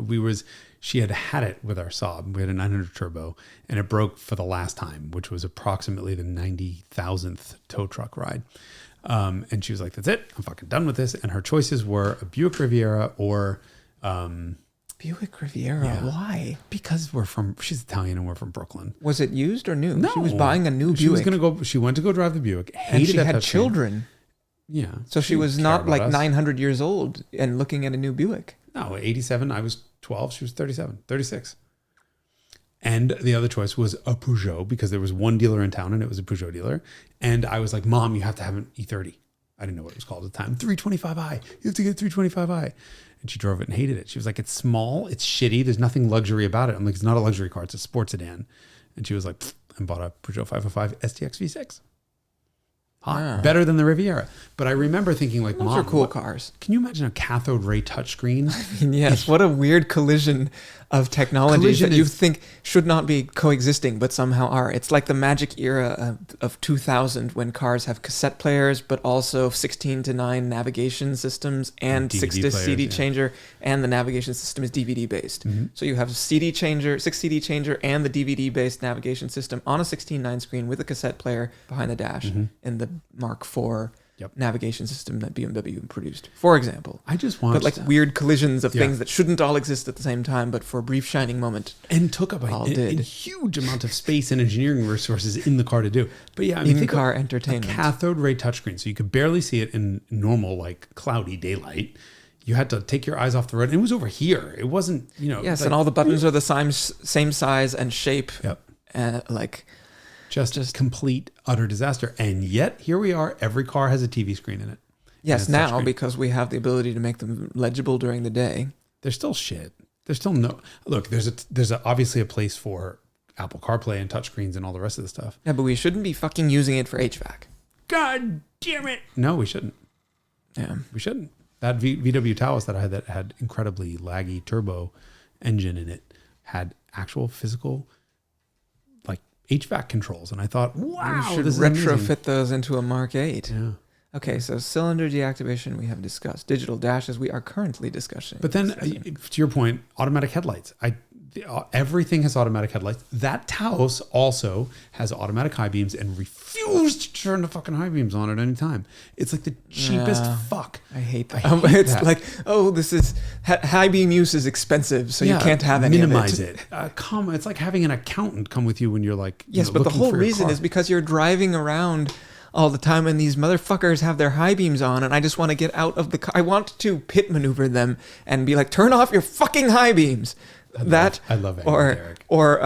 she had it with our Saab. We had a 900 turbo, and it broke for the last time, which was approximately the 90,000th tow truck ride. And she was like, "That's it. I'm fucking done with this." And her choices were a Buick Riviera or Buick Riviera. Yeah. Why? Because she's Italian and we're from Brooklyn. Was it used or new? No. She was buying a new Buick. She went to go drive the Buick. And she had children. Yeah. So she was not like 900 years old and looking at a new Buick. No, 87. I was 12. She was 36. And the other choice was a Peugeot because there was one dealer in town and it was a Peugeot dealer. And I was like, "Mom, you have to have an E30. I didn't know what it was called at the time. 325i. You have to get 325i. And she drove it and hated it. She was like, "It's small. It's shitty. There's nothing luxury about it." I'm like, "It's not a luxury car. It's a sports sedan." And she was like, and bought a Peugeot 505 STX V6. Hot. Better than the Riviera. But I remember thinking like, Those "Mom, are cool cars." Can you imagine a cathode ray touchscreen? I mean, yes. What a weird collision of technologies that you think should not be coexisting, but somehow are. It's like the magic era of 2000 when cars have cassette players, but also 16:9 navigation systems and 6-disc CD changer, and the navigation system is DVD based. Mm-hmm. So you have 6 CD changer, and the DVD based navigation system on a 16:9 screen with a cassette player behind the dash in the Mark IV navigation system that BMW produced, for example. I just want But like weird collisions of Yeah. things that shouldn't all exist at the same time, but for a brief shining moment. and took up all a did. huge amount of space and engineering resources in the car to do. But yeah, I mean, think In-car of entertainment. a cathode ray touchscreen, so you could barely see it in normal, like cloudy daylight. You had to take your eyes off the road, and it was over here. It wasn't, Yes, like- and all the buttons are the same size and shape. Yep. Like, Just complete utter disaster. And yet here we are. Every car has a TV screen in it. yes, it's now touchscreen. because we have the ability to make them legible during the day. There's still shit. There's still no look. There's obviously a place for Apple CarPlay and touchscreens and all the rest of the stuff. Yeah, but we shouldn't be fucking using it for HVAC. God damn it! No, we shouldn't. Yeah. We shouldn't. That VW Taos that I had that had incredibly laggy turbo engine in it had actual physical like HVAC controls, and I thought, wow, we should this is retrofit amazing. those into a Mark 8. Yeah. Okay, so cylinder deactivation we have discussed. Digital dashes we are currently discussing. But then, to your point, automatic headlights. Everything has automatic headlights. That Taos also has automatic high beams and refused to turn the fucking high beams on at any time. It's like the cheapest Yeah. fuck. I hate that. I hate It's that. like, oh, this is high beam use is expensive, so you can't have any minimize of it. It's like having an accountant come with you when you're like, Yes, but the looking whole for your reason car. is because you're driving around all the time and these motherfuckers have their high beams on and I just want to get out of the car. I want to pit maneuver them and be like, turn off your fucking high beams. I love it. Or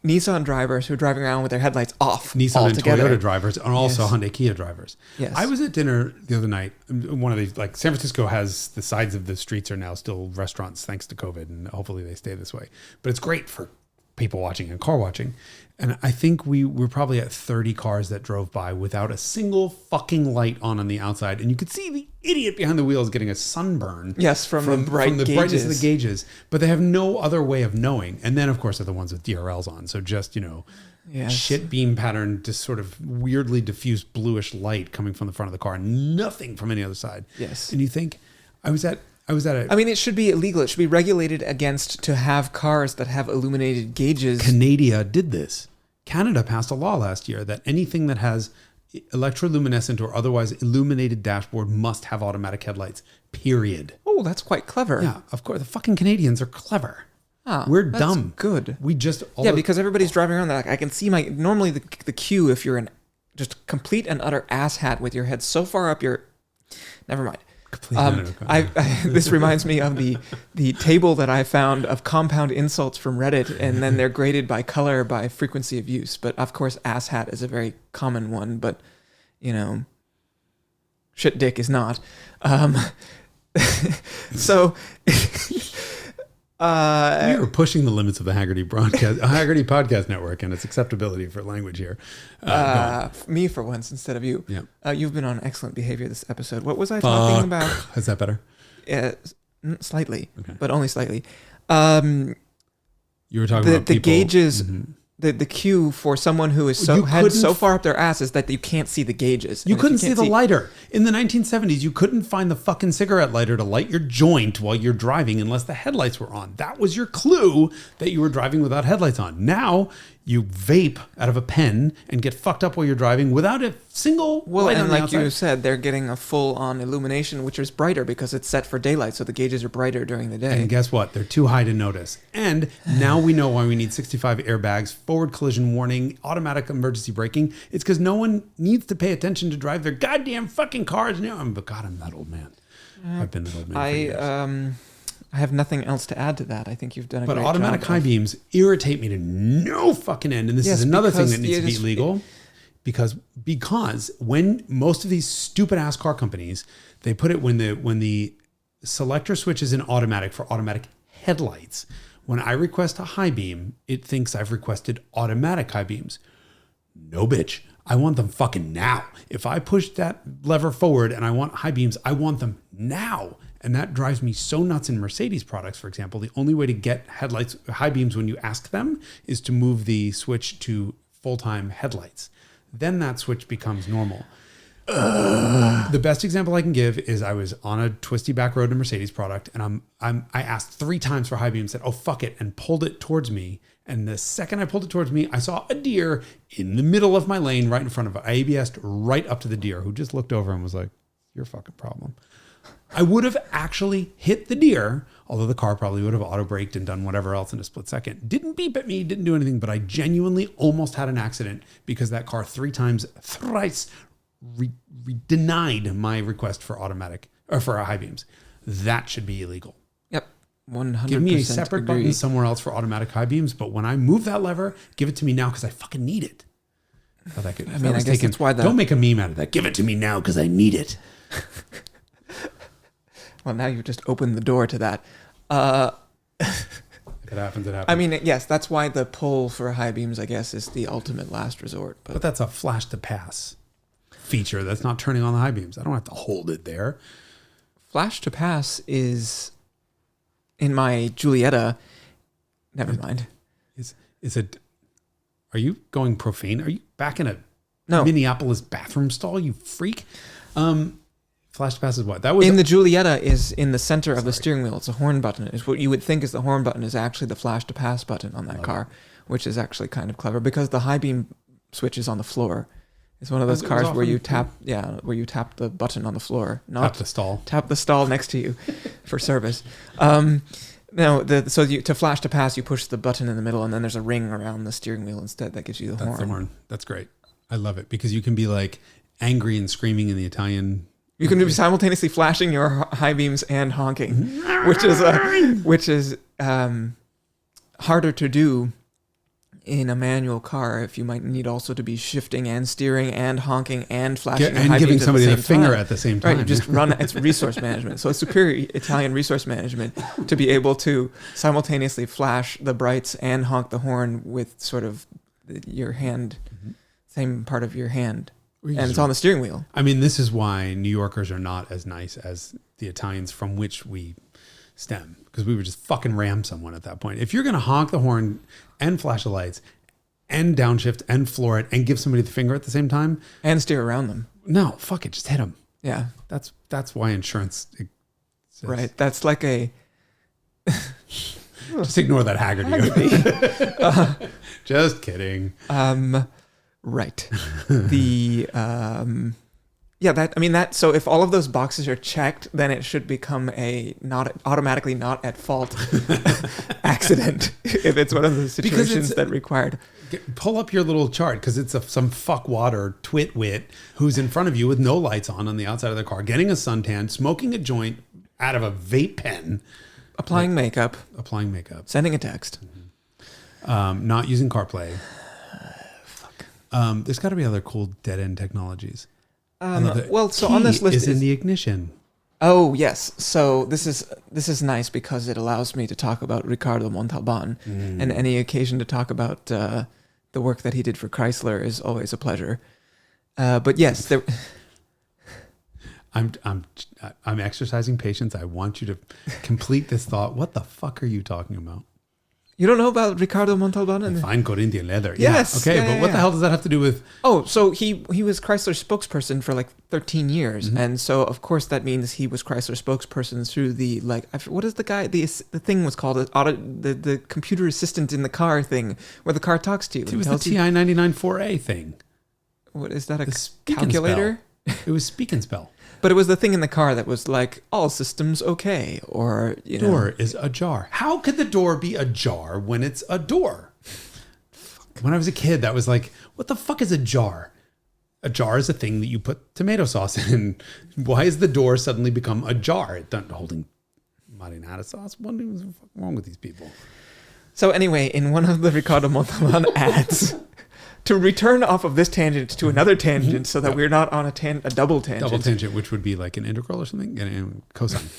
Nissan drivers who are driving around with their headlights off Nissan altogether. and Toyota drivers, and also Yes. Hyundai Kia drivers. Yes. I was at dinner the other night. One of these, like San Francisco has the sides of the streets are now still restaurants thanks to COVID, and hopefully they stay this way. But it's great for people watching and car watching. And I think we were probably at 30 cars that drove by without a single fucking light on the outside. And you could see the idiot behind the wheels getting a sunburn. Yes, from the brightness gauges. of the gauges. But they have no other way of knowing. And then, of course, are the ones with DRLs on. So just, Yes. shit beam pattern, just sort of weirdly diffuse bluish light coming from the front of the car. Nothing from any other side. Yes. And you think, I was at a I mean, it should be illegal. It should be regulated against to have cars that have illuminated gauges. Canada did this. Canada passed a law last year that anything that has electroluminescent or otherwise illuminated dashboard must have automatic headlights, period. Oh, that's quite clever. Yeah, of course. The fucking Canadians are clever. Ah, We're that's dumb. Good. We just... Because everybody's driving around. They're like, I can see normally the queue, if you're in just complete and utter asshat with your head so far up your... Never mind. This reminds me of the table that I found of compound insults from Reddit, and then they're graded by color by frequency of use. But of course, asshat is a very common one, but shit dick is not. So we are pushing the limits of the Haggerty Podcast Network and its acceptability for language here. me for once instead of you. Yeah. You've been on excellent behavior this episode. What was I talking about? Is that better? Slightly, Okay. but only slightly. You were talking about The people. gauges, Mhm. the queue for someone who is You so couldn't far up their ass is that you can't see the gauges. You And if couldn't see can't the lighter. In the 1970s, you couldn't find the fucking cigarette lighter to light your joint while you're driving unless the headlights were on. That was your clue that you were driving without headlights on. Now, you vape out of a pen and get fucked up while you're driving without a single Well, light and on the like outside. you said, they're getting a full-on illumination, which is brighter because it's set for daylight, so the gauges are brighter during the day. And guess what? They're too high to notice. And now we know why we need 65 airbags, forward collision warning, automatic emergency braking. It's because no one needs to pay attention to drive their goddamn fucking cars now. I'm that old man. I've been that old man for years. I have nothing else to add to that. I think you've done a But great automatic job. high beams irritate me to no fucking end. And this is another thing because that needs to be illegal. Because when most of these stupid ass car companies, they put it when the selector switch is in automatic for automatic headlights. When I request a high beam, it thinks I've requested automatic high beams. No, bitch. I want them fucking now. If I push that lever forward and I want high beams, I want them now. And that drives me so nuts in Mercedes products, for example. The only way to get high beams when you ask them is to move the switch to full-time headlights. Then that switch becomes normal. The best example I can give is I was on a twisty back road in a Mercedes product, and I asked 3 times for high beams, said, "Oh fuck it," and pulled it towards me. And the second I pulled it towards me, I saw a deer in the middle of my lane, right in front of it. I ABS'd right up to the deer, who just looked over and was like, "Your fucking problem." I would have actually hit the deer, although the car probably would have auto braked and done whatever else in a split second. Didn't beep at me, didn't do anything, but I genuinely almost had an accident because that car thrice denied my request for automatic or for high beams. That should be illegal. Yep. 100% Give me a separate agree. button somewhere else for automatic high beams, but when I move that lever, give it to me now because I fucking need it. I guess that's why don't make a meme out of that. Give it to me now because I need it. Well, now you've just opened the door to that. If it happens, it happens. I mean, yes, that's why the pull for high beams, I guess, is the ultimate last resort. But that's a flash to pass feature. That's not turning on the high beams. I don't have to hold it there. Flash to pass is in my Julietta. Never mind. Is it? Are you going profane? Are you back in a No. Minneapolis bathroom stall? You freak. Flash to pass is what? That was in the Julietta is in the center of the steering wheel. It's a horn button. It's what you would think is the horn button is actually the flash to pass button on that car, which is actually kind of clever because the high beam switch is on the floor. It's one of those cars where you tap, the button on the floor, not tap the stall next to you for service. To flash to pass, you push the button in the middle, and then there's a ring around the steering wheel instead that gives you the horn. That's the horn. That's great. I love it because you can be like angry and screaming in the Italian. You can be simultaneously flashing your high beams and honking, which is harder to do in a manual car. If you might need also to be shifting and steering and honking and flashing and giving somebody the finger at the same time. Right, you just run. It's resource management. So it's superior Italian resource management to be able to simultaneously flash the brights and honk the horn with sort of your hand, same part of your hand. And it's on the steering wheel. I mean, this is why New Yorkers are not as nice as the Italians from which we stem, because we would just fucking ram someone at that point. If you're going to honk the horn and flash the lights and downshift and floor it and give somebody the finger at the same time. And steer around them. No, fuck it. Just hit them. Yeah. That's why insurance exists. Right. That's like a... Just ignore that Haggerty. Just kidding. Right. So if all of those boxes are checked, then it should become a automatically not at fault accident if it's one of those situations that required. Pull up your little chart because it's some fuckwad or twitwit who's in front of you with no lights on the outside of the car, getting a suntan, smoking a joint out of a vape pen. Applying makeup. Sending a text. Not using CarPlay. There's got to be other cool dead-end technologies. On this list is in the ignition. Oh yes, so this is nice because it allows me to talk about Ricardo Montalban, and any occasion to talk about the work that he did for Chrysler is always a pleasure. But yes, I'm exercising patience. I want you to complete this thought. What the fuck are you talking about? You don't know about Ricardo Montalban? Fine Corinthian leather. Yes. Yeah. Okay, but what the hell does that have to do with... Oh, so he was Chrysler's spokesperson for like 13 years. Mm-hmm. And so, of course, that means he was Chrysler's spokesperson through the, what is the guy... The thing was called, the computer assistant in the car thing, where the car talks to you. It was the TI-99 4A thing. What is that, a calculator? It was Speak and Spell. But it was the thing in the car that was like, all systems okay, or, Door is ajar. How could the door be ajar when it's a door? When I was a kid, that was like, what the fuck is a jar? A jar is a thing that you put tomato sauce in. Why has the door suddenly become a jar? It's not holding marinara sauce. What is wrong with these people? So anyway, in one of the Ricardo Montalban ads... To return off of this tangent to another tangent so that we're not on a double tangent. Double tangent, which would be like an integral or something? And cosine.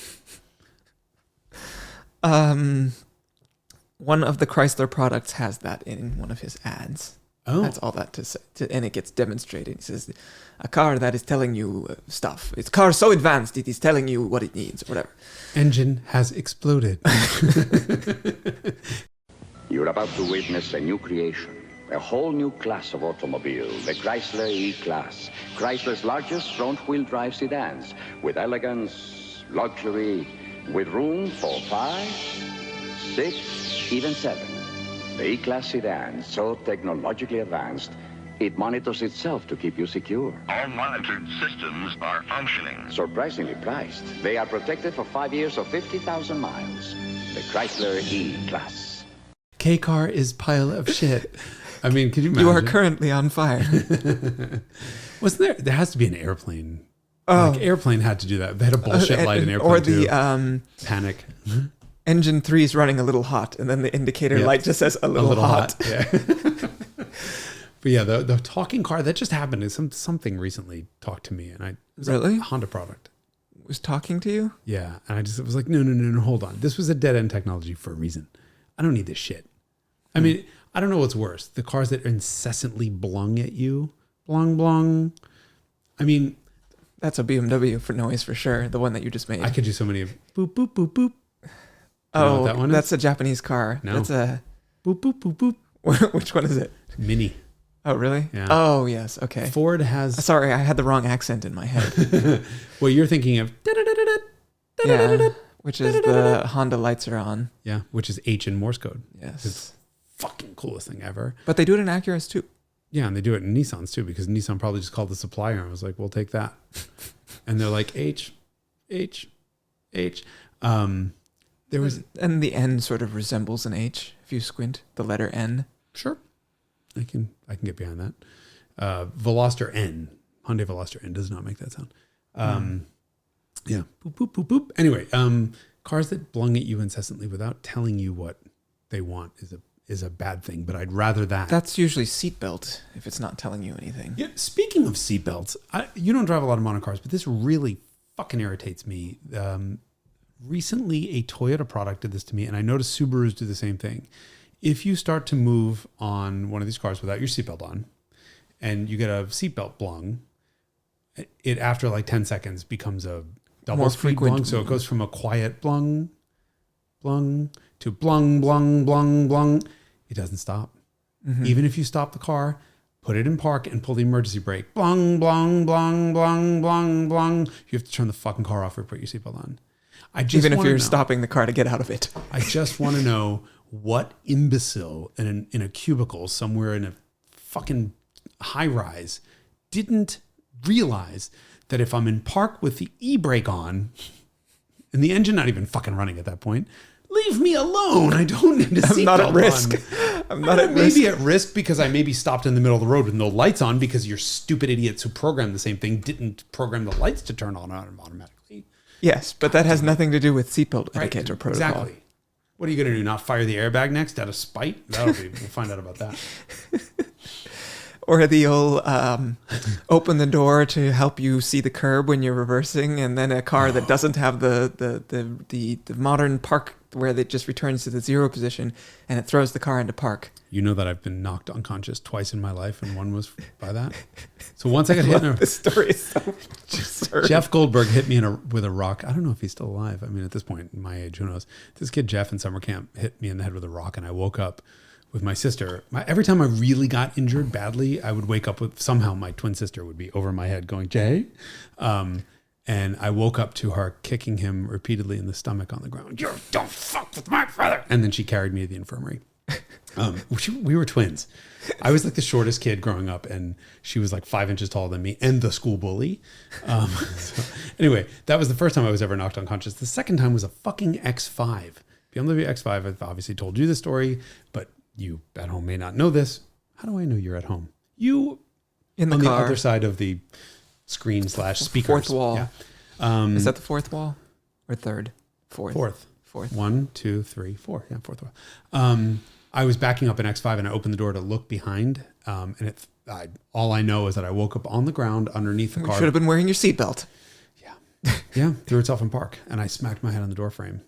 One of the Chrysler products has that in one of his ads. Oh. That's all that to say. And it gets demonstrated. He says, a car that is telling you stuff. It's a car so advanced it is telling you what it needs, or whatever. Engine has exploded. You're about to witness a new creation. A whole new class of automobile, the Chrysler E-Class. Chrysler's largest front-wheel drive sedans, with elegance, luxury, with room for 5, 6, even 7. The E-Class sedan, so technologically advanced, it monitors itself to keep you secure. All monitored systems are functioning. Surprisingly priced. They are protected for 5 years or 50,000 miles. The Chrysler E-Class. K-car is pile of shit. I mean, could you imagine? You are currently on fire. Wasn't there has to be an airplane. Like airplane had to do that. They had a bullshit light in airplane or the too. Panic. engine 3 is running a little hot, and then the indicator light just says a little hot. Yeah. But yeah, the talking car that just happened. Something recently talked to me, and it was Really? a Honda product. Was talking to you? Yeah, and I was like, no, hold on. This was a dead end technology for a reason. I don't need this shit. I mean, I don't know what's worse: the cars that incessantly blung at you, blung. I mean, That's a BMW for noise for sure. The one that you just made. I could do so many of boop boop boop boop. Oh, what that one is? that's a Japanese car. No. That's a Boop boop boop boop. which one is it? Mini. Oh, really? Yeah. Oh, yes. Okay. Ford has. Sorry, I had the wrong accent in my head. Well, you're thinking of. Yeah, which is the Honda lights are on. Yeah, which is H in Morse code. Yes. It's fucking coolest thing ever. But they do it in Acuras too. Yeah, and they do it in Nissans too, because Nissan probably just called the supplier and was like, "We'll take that," and they're like, "H." There was And the N sort of resembles an H if you squint. The letter N. sure, I can get behind that. Veloster N, Hyundai Veloster N does not make that sound. Yeah, boop boop boop boop. Anyway, cars that blung at you incessantly without telling you what they want is a bad thing. But I'd rather that. That's usually seatbelt if it's not telling you anything. Yeah, speaking of seatbelts, you don't drive a lot of modern cars, but this really fucking irritates me. Recently, a Toyota product did this to me, and I noticed Subarus do the same thing. If you start to move on one of these cars without your seatbelt on, and you get a seatbelt blung, it after like 10 seconds becomes a double More speed frequent. blung. So it goes from a quiet blung to blung. It doesn't stop. Mm-hmm. Even if you stop the car, put it in park and pull the emergency brake, blung. You have to turn the fucking car off or put your seatbelt on. Even if you're stopping the car to get out of it. I just want to know what imbecile in a cubicle somewhere in a fucking high rise didn't realize that if I'm in park with the e-brake on and the engine not even fucking running at that point, leave me alone. I don't need a seatbelt on. I'm not at risk. I'm not at risk. Maybe at risk because I maybe stopped in the middle of the road with no lights on because your stupid idiots who programmed the same thing didn't program the lights to turn on automatically. Yes, but that has nothing to do with seatbelt etiquette or protocol. Exactly. What are you going to do? Not fire the airbag next out of spite? We'll find out about that. Or the old open the door to help you see the curb when you're reversing, and then a car that doesn't have the modern park where it just returns to the zero position and it throws the car into park. You know that I've been knocked unconscious twice in my life, and one was by that. So once I got hit, This story is so absurd. Jeff Goldberg hit me with a rock. I don't know if he's still alive. I mean, at this point, my age, who knows? This kid Jeff in summer camp hit me in the head with a rock, and I woke up with my sister. Every time I really got injured badly, I would wake up with somehow my twin sister would be over my head going, Jay. And I woke up to her kicking him repeatedly in the stomach on the ground. You don't fuck with my brother. And then she carried me to the infirmary. We were twins. I was like the shortest kid growing up, and she was like 5 inches taller than me and the school bully. So anyway, that was the first time I was ever knocked unconscious. The second time was a fucking X5. BMW X5. I've obviously told you the story, but you at home may not know this. How do I know you're at home? You In the on car. the other side of the screen / speakers. Fourth wall. Yeah. Is that the fourth wall or third? Fourth. Fourth. 1, 2, 3, 4. Yeah, fourth wall. I was backing up an X5 and I opened the door to look behind. And all I know is that I woke up on the ground underneath the You car. should have been wearing your seatbelt. Yeah, threw itself in park, and I smacked my head on the door frame.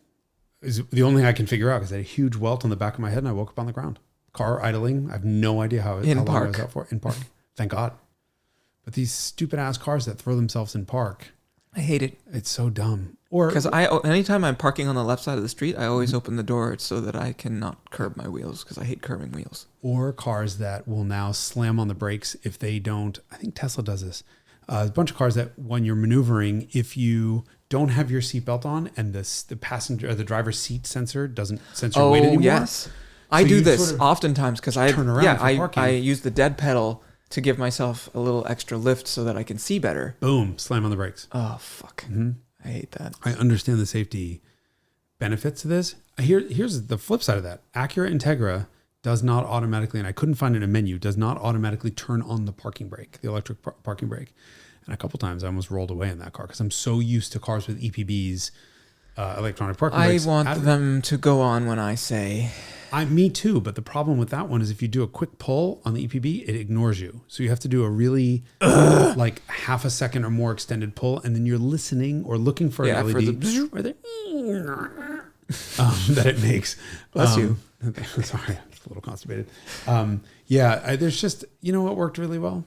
It's the only thing I can figure out because I had a huge welt on the back of my head, and I woke up on the ground. Car idling. I have no idea how long I was out for. In park. Thank God. But these stupid ass cars that throw themselves in park. I hate it. It's so dumb. Or Because anytime I'm parking on the left side of the street, I always open the door so that I cannot curb my wheels because I hate curbing wheels. Or cars that will now slam on the brakes if they don't. I think Tesla does this. A bunch of cars that when you're maneuvering, if you don't have your seatbelt on and the passenger or the driver's seat sensor doesn't sensor weight anymore. Yes. I So do you this sort of oftentimes because turn around for parking. I use the dead pedal to give myself a little extra lift so that I can see better. Boom, slam on the brakes. Oh, fuck. I hate that. I understand the safety benefits of this. Here's the flip side of that. Acura Integra does not automatically, and I couldn't find it in a menu, does not automatically turn on the parking brake, the electric parking brake. And a couple times I almost rolled away in that car because I'm so used to cars with EPBs, electronic parking brakes. I want them to go on when I say. Me too, but the problem with that one is if you do a quick pull on the EPB, it ignores you. So you have to do a really like half a second or more extended pull, and then you're listening or looking for an LED that it makes. Bless you. Sorry, I'm a little constipated. There's just, you know what worked really well?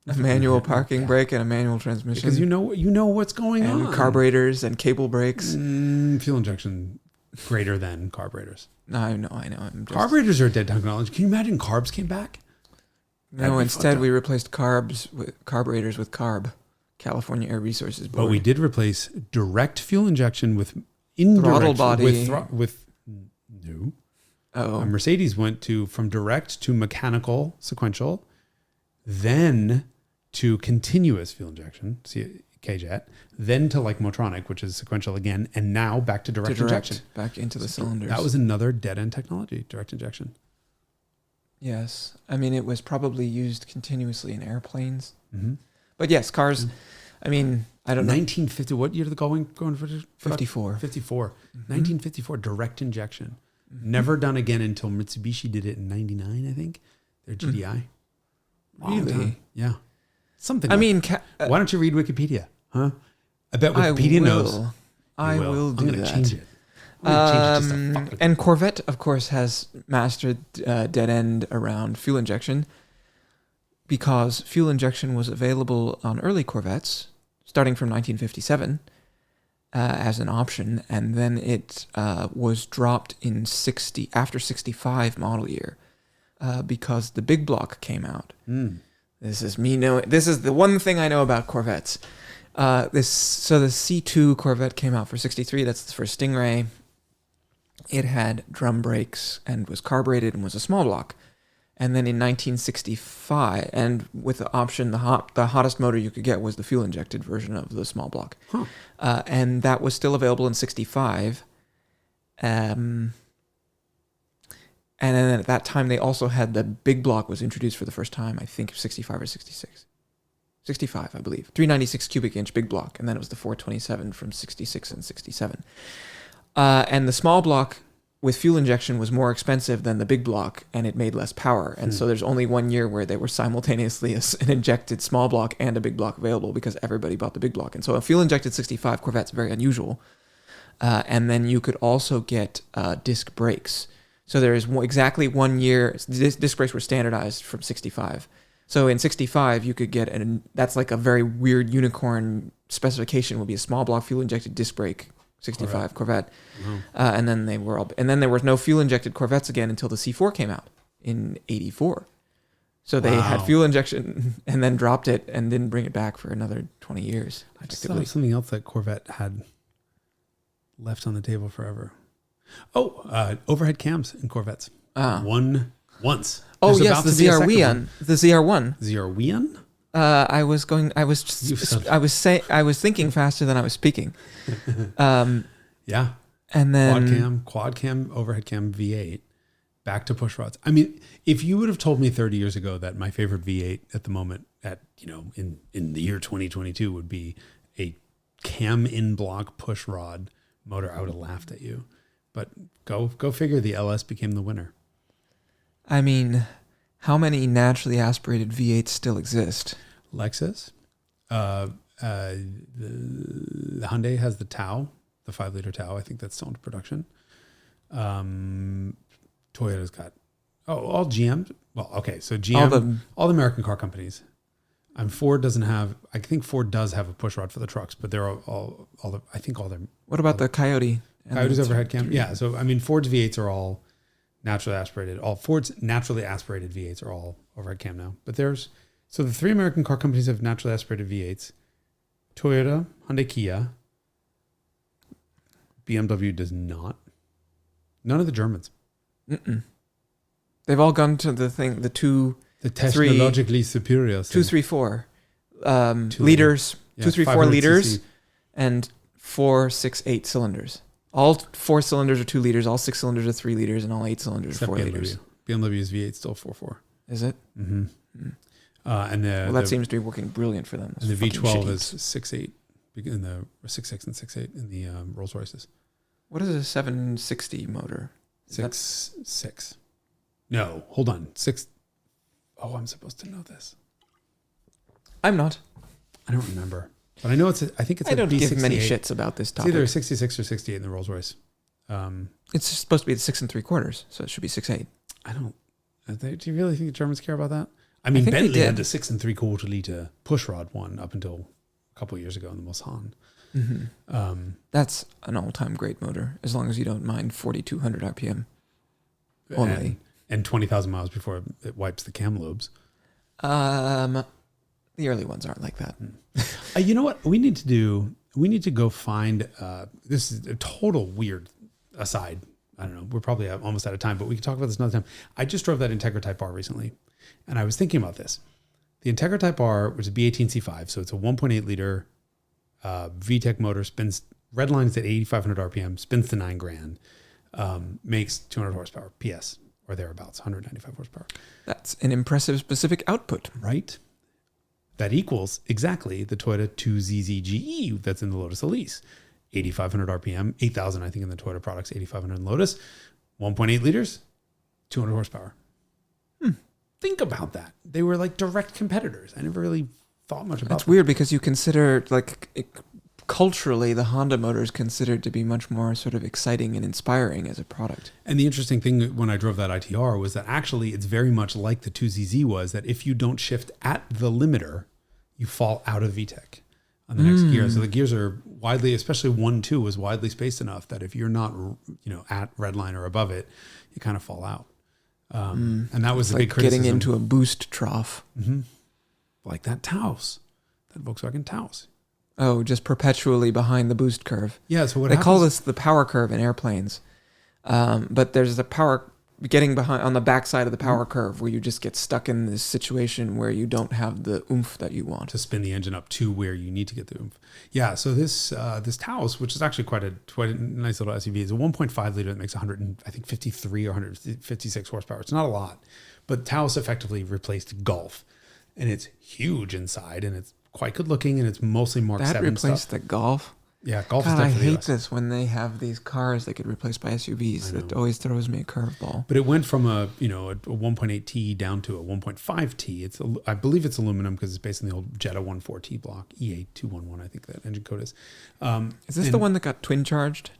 A manual parking brake and a manual transmission. Because you know what's going on. And carburetors and cable brakes. Fuel injection greater than carburetors. No, I know. Carburetors are a dead technology. Can you imagine carbs came back? No, instead we replaced carburetors with CARB, California Air Resources Board. But we did replace direct fuel injection with indirect throttle body with no. Oh, Mercedes went from direct to mechanical sequential, then to continuous fuel injection, K-Jet, then to like Motronic, which is sequential again, and now back to direct injection. Back into the cylinders. That was another dead-end technology, direct injection. Yes. I mean, it was probably used continuously in airplanes. Mm-hmm. But yes, cars, I mean, I don't know. 1950, what year did the going for? 54. 54. Mm-hmm. 1954, direct injection. Mm-hmm. Never done again until Mitsubishi did it in 99, I think. Their GDI. Really? Yeah. Something I like mean, why don't you read Wikipedia? Huh? I bet Wikipedia knows. I will do that. I'm going to change it. And Corvette, of course, has mastered dead end around fuel injection because fuel injection was available on early Corvettes starting from 1957 as an option, and then it was dropped in after 65 model year because the big block came out. This is me knowing. This is the one thing I know about Corvettes. So the C2 Corvette came out for 63. That's for Stingray. It had drum brakes and was carbureted and was a small block. And then in 1965, and with the option, the hottest motor you could get was the fuel-injected version of the small block. Huh. And that was still available in 65. And then at that time, they also had the big block was introduced for the first time, I think 65 or 66. 65, I believe. 396 cubic inch big block. And then it was the 427 from 66 and 67. And the small block with fuel injection was more expensive than the big block, and it made less power. And so there's only 1 year where they were simultaneously an injected small block and a big block available because everybody bought the big block. And so a fuel injected 65 Corvette's very unusual. And then you could also get disc brakes. So there is exactly 1 year, disc brakes were standardized from 65. So in 65, you could get, that's like a very weird unicorn specification, would be a small block fuel injected disc brake, 65 Corvette. Mm-hmm. And then there was no fuel injected Corvettes again until the C4 came out in 84. So they had fuel injection and then dropped it and didn't bring it back for another 20 years. I just thought of something else that Corvette had left on the table forever. Overhead cams in Corvettes. Once. Oh, yes, the ZR-Weon. The ZR-1. ZR-Weon? I was thinking faster than I was speaking. Yeah. And then quad cam, overhead cam V8, back to push rods. I mean, if you would have told me 30 years ago that my favorite V8 at the moment in the year 2022 would be a cam in block push rod motor, I would have laughed at you. But go figure, the LS became the winner. I mean, how many naturally aspirated V8s still exist? Lexus. The Hyundai has the Tao, the 5-liter Tao. I think that's still in production. Toyota's got all GM. Well, okay, so GM, all the American car companies. Ford doesn't have. I think Ford does have a push rod for the trucks, but they're all I think all their. What about the Coyote? Coyote's overhead cam. Yeah, so I mean, Ford's V8s are all naturally aspirated. All Ford's naturally aspirated V8s are all overhead cam now. But the 3 American car companies have naturally aspirated V8s. Toyota, Hyundai, Kia. BMW does not. None of the Germans. Mm-mm. They've all gone to the two, The technologically superior. 2, 3, 4 Two liters, Yeah, 2, 3, 4 500 liters, cc. and 4, 6, 8 cylinders. All 4 cylinders are 2 liters, all 6 cylinders are 3 liters, and all 8 cylinders are Except 4 BMW. liters. BMW's V8 still 4.4. Is it? Mm-hmm. And Well, that seems to be working brilliant for them. and the Those fucking V12 shitty- is 6.8 in the 6.6 and 6.8 in the Rolls Royces. What is a 760 motor? Is that- 6.6. No, hold on. 6. Oh, I'm supposed to know this. I'm not. I don't remember, but I know I think it's. I don't give many B68. shits about this It's topic. either 66 or 68 in the Rolls Royce. It's supposed to be the 6 3/4, so it should be 6.8. I don't. Do you really think the Germans care about that? I mean, think they Bentley had did. the 6 3/4 liter pushrod one up until a couple of years ago in the Mulsanne. That's an all-time great motor, as long as you don't mind 4,200 RPM. Only. And 20,000 miles before it wipes the cam lobes. The early ones aren't like that. You know what we need to do? We need to go find. This is a total weird aside. I don't know. We're probably almost out of time, but we can talk about this another time. I just drove that Integra Type R recently, and I was thinking about this. The Integra Type R, which is a B18C5, so it's a 1.8 liter VTEC motor, spins red lines at 8,500 RPM, spins to $9,000, makes 200 horsepower PS or thereabouts, 195 horsepower. That's an impressive specific output. Right? That equals exactly the Toyota 2ZZGE that's in the Lotus Elise. 8,500 RPM, 8,000 I think in the Toyota products, 8,500 in Lotus, 1.8 liters, 200 horsepower. Think about that. They were like direct competitors. I never really thought much about That's them. weird because you consider, culturally, the Honda motor is considered to be much more sort of exciting and inspiring as a product. And the interesting thing when I drove that ITR was that actually it's very much like the 2ZZ was, that if you don't shift at the limiter, you fall out of VTEC on the next gear. So the gears are widely, especially 1-2 is widely spaced enough that if you're not, at red line or above it, you kind of fall out. And that was the big criticism. Getting into a boost trough. Like that Taos, that Volkswagen Taos. Oh, just perpetually behind the boost curve. Yeah, so what They happens, call this the power curve in airplanes. But there's a power getting behind on the backside of the power curve where you just get stuck in this situation where you don't have the oomph that you want. to spin the engine up to where you need to get the oomph. Yeah, so this Taos, which is actually quite a nice little SUV, is a 1.5 liter that makes 153 or 156 horsepower. It's not a lot, but Taos effectively replaced Golf, and it's huge inside, and it's quite good looking, and it's mostly Mark That 7 replaced stuff. the Golf. Yeah, Golf is God, I definitely hate US. this when they have these cars that get replaced by SUVs. That always throws me a curveball. But it went from a 1.8T down to a 1.5T. I believe it's aluminum because it's based on the old Jetta 1.4T block, EA211, I think that engine code is. Is this the one that got twin charged?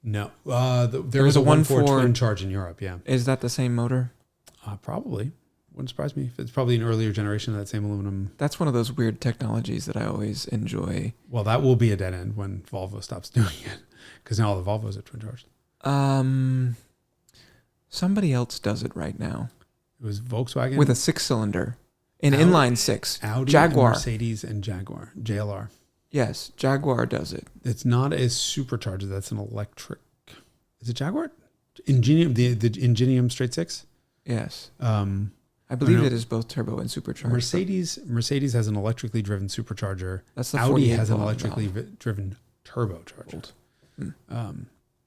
No, there was a 1.4 twin charge in Europe. Yeah, Is that the same motor? probably. Wouldn't surprise me. It's probably an earlier generation of that same aluminum. That's one of those weird technologies that I always enjoy. Well, that will be a dead end when Volvo stops doing it, because now all the Volvos are twin charged. Somebody else does it right now It was Volkswagen with a 6-cylinder, an Audi- inline 6. Audi, Jaguar. and Mercedes, and Jaguar, JLR. Yes, Jaguar does it. It's not a supercharger. That's an electric. Is it Jaguar? Ingenium, the Ingenium straight 6. Yes. I I believe know. it is both turbo and supercharged. Mercedes has an electrically driven supercharger. That's the Audi 48 has an volt electrically valve. driven turbocharger. Volt.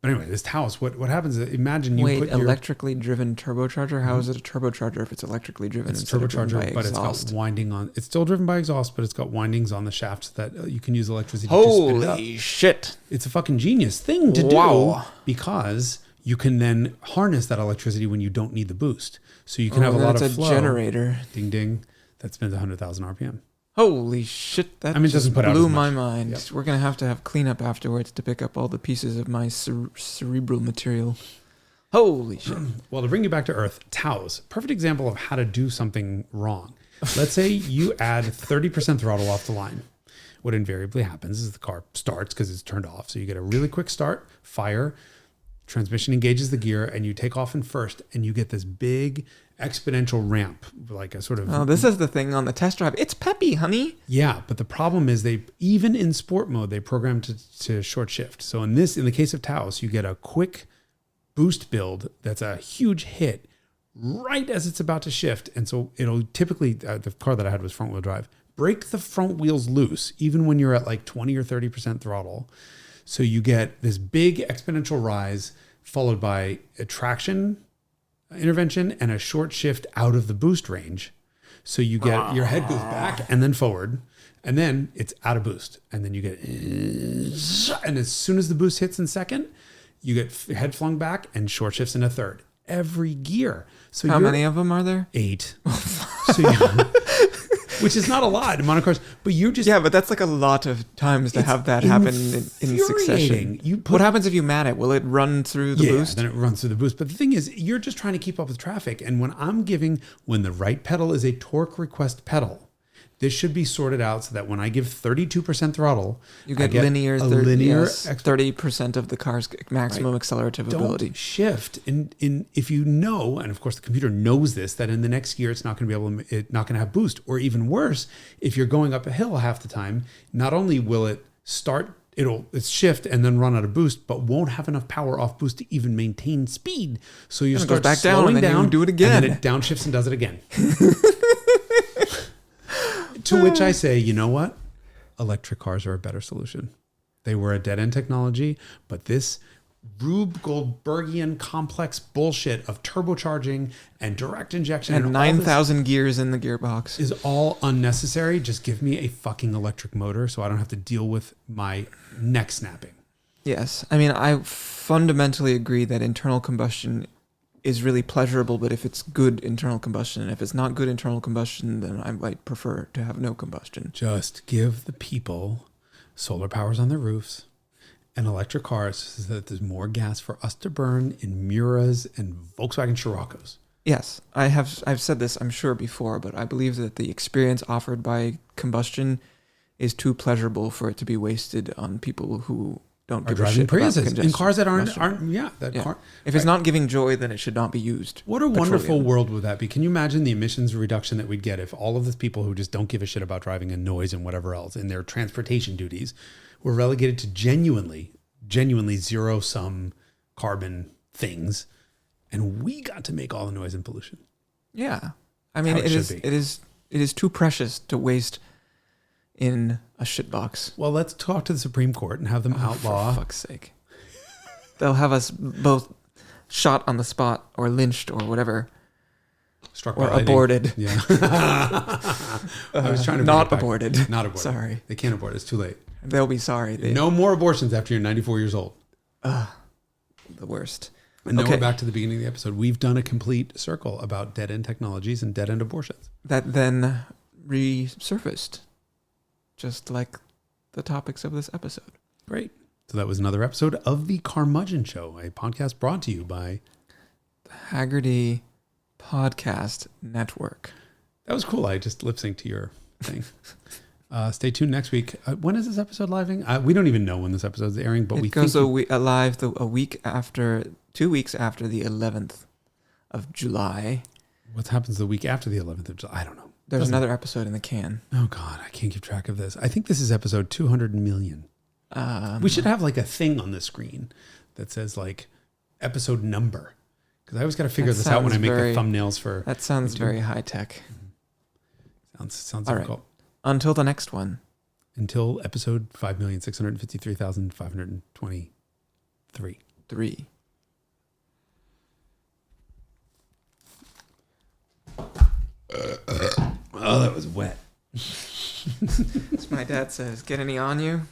But anyway, this Taos, what happens is, imagine you Wait, put your electrically driven turbocharger? How is it a turbocharger if it's electrically driven? it's instead of driven by turbocharger, but it's exhaust? got winding on. It's still driven by exhaust, but it's got windings on the shaft that you can use electricity to spin it up. Holy shit! It's a fucking genius thing to Wow. do, because you can then harness that electricity when you don't need the boost. So you can have a and lot then of it's flow. a generator. Ding ding. That spins 100,000 RPM. Holy shit! That I mean, it doesn't just put out blew as my much. mind. Yep. We're gonna have cleanup afterwards to pick up all the pieces of my cerebral material. Holy shit! Well, to bring you back to earth, Taos, perfect example of how to do something wrong. Let's say you add 30% throttle off the line. What invariably happens is the car starts because it's turned off. So you get a really quick start, fire, transmission engages the gear, and you take off in first, and you get this big exponential ramp, like a sort of... Oh, this is the thing on the test drive. It's peppy, honey. Yeah, but the problem is even in sport mode, they program to short shift. So in the case of Taos, you get a quick boost build that's a huge hit right as it's about to shift. And so it'll typically, the car that I had was front wheel drive, break the front wheels loose, even when you're at like 20 or 30% throttle. So you get this big exponential rise followed by a traction intervention and a short shift out of the boost range. So you get, your head goes back and then forward, and then it's out of boost. And then you get, and as soon as the boost hits in second, you get head flung back and short shifts in a third. Every gear. So how many of them are there? 8. So which is not a lot in monocars, but you're just... Yeah, but that's like a lot of times to have that happen in succession. What happens if you mat it? Will it run through the boost? Then it runs through the boost. But the thing is, you're just trying to keep up with traffic. And when the right pedal is a torque request pedal, this should be sorted out so that when I give 32% throttle, you get linear 30% of the car's maximum accelerative ability. Don't shift. And if you know, and of course the computer knows this, that in the next gear it's not going to be it's not going to have boost. Or even worse, if you're going up a hill half the time, not only will it it's shift and then run out of boost, but won't have enough power off boost to even maintain speed. So you start back slowing down and then you do it again. And then it downshifts and does it again. To which I say, you know what? Electric cars are a better solution. They were a dead-end technology, but this Rube Goldbergian complex bullshit of turbocharging and direct injection and 9,000 gears in the gearbox is all unnecessary. Just give me a fucking electric motor so I don't have to deal with my neck snapping. Yes. I mean, I fundamentally agree that internal combustion is really pleasurable, but if it's good internal combustion, and if it's not good internal combustion, then I might prefer to have no combustion. Just give the people solar powers on their roofs and electric cars so that there's more gas for us to burn in Miuras and Volkswagen Scirocco's. Yes, I've said this, I'm sure, before, but I believe that the experience offered by combustion is too pleasurable for it to be wasted on people who don't give a shit about Priuses in cars that aren't car. If it's not giving joy, then it should not be used. What a wonderful world would that be? Can you imagine the emissions reduction that we'd get if all of these people who just don't give a shit about driving and noise and whatever else in their transportation duties were relegated to genuinely zero-sum carbon things, and we got to make all the noise and pollution. Yeah, I mean, it is too precious to waste in a shitbox. Well, let's talk to the Supreme Court and have them outlaw. For fuck's sake. They'll have us both shot on the spot or lynched or whatever. Struck or by aborted. Yeah. I was trying to not aborted. Not aborted. Sorry. They can't abort. It's too late. They'll be sorry. No more abortions after you're 94 years old. The worst. And then we're back to the beginning of the episode. We've done a complete circle about dead-end technologies and dead-end abortions. That then resurfaced, just like the topics of this episode. Great. So that was another episode of The Carmudgeon Show, a podcast brought to you by the Haggerty Podcast Network. That was cool. I just lip-synced to your thing. Stay tuned next week. When is this episode living? We don't even know when this episode is airing, but it goes live 2 weeks after the 11th of July. What happens the week after the 11th of July? I don't know. There's another episode in the can. Oh God, I can't keep track of this. I think this is episode 200 million. We should have like a thing on the screen that says like episode number, because I always got to figure this out when I make the thumbnails for. That sounds YouTube. Very high tech. Sounds all difficult. Right. Until the next one. Until episode 5,653,523. 3. Oh, that was wet. As my dad says, get any on you?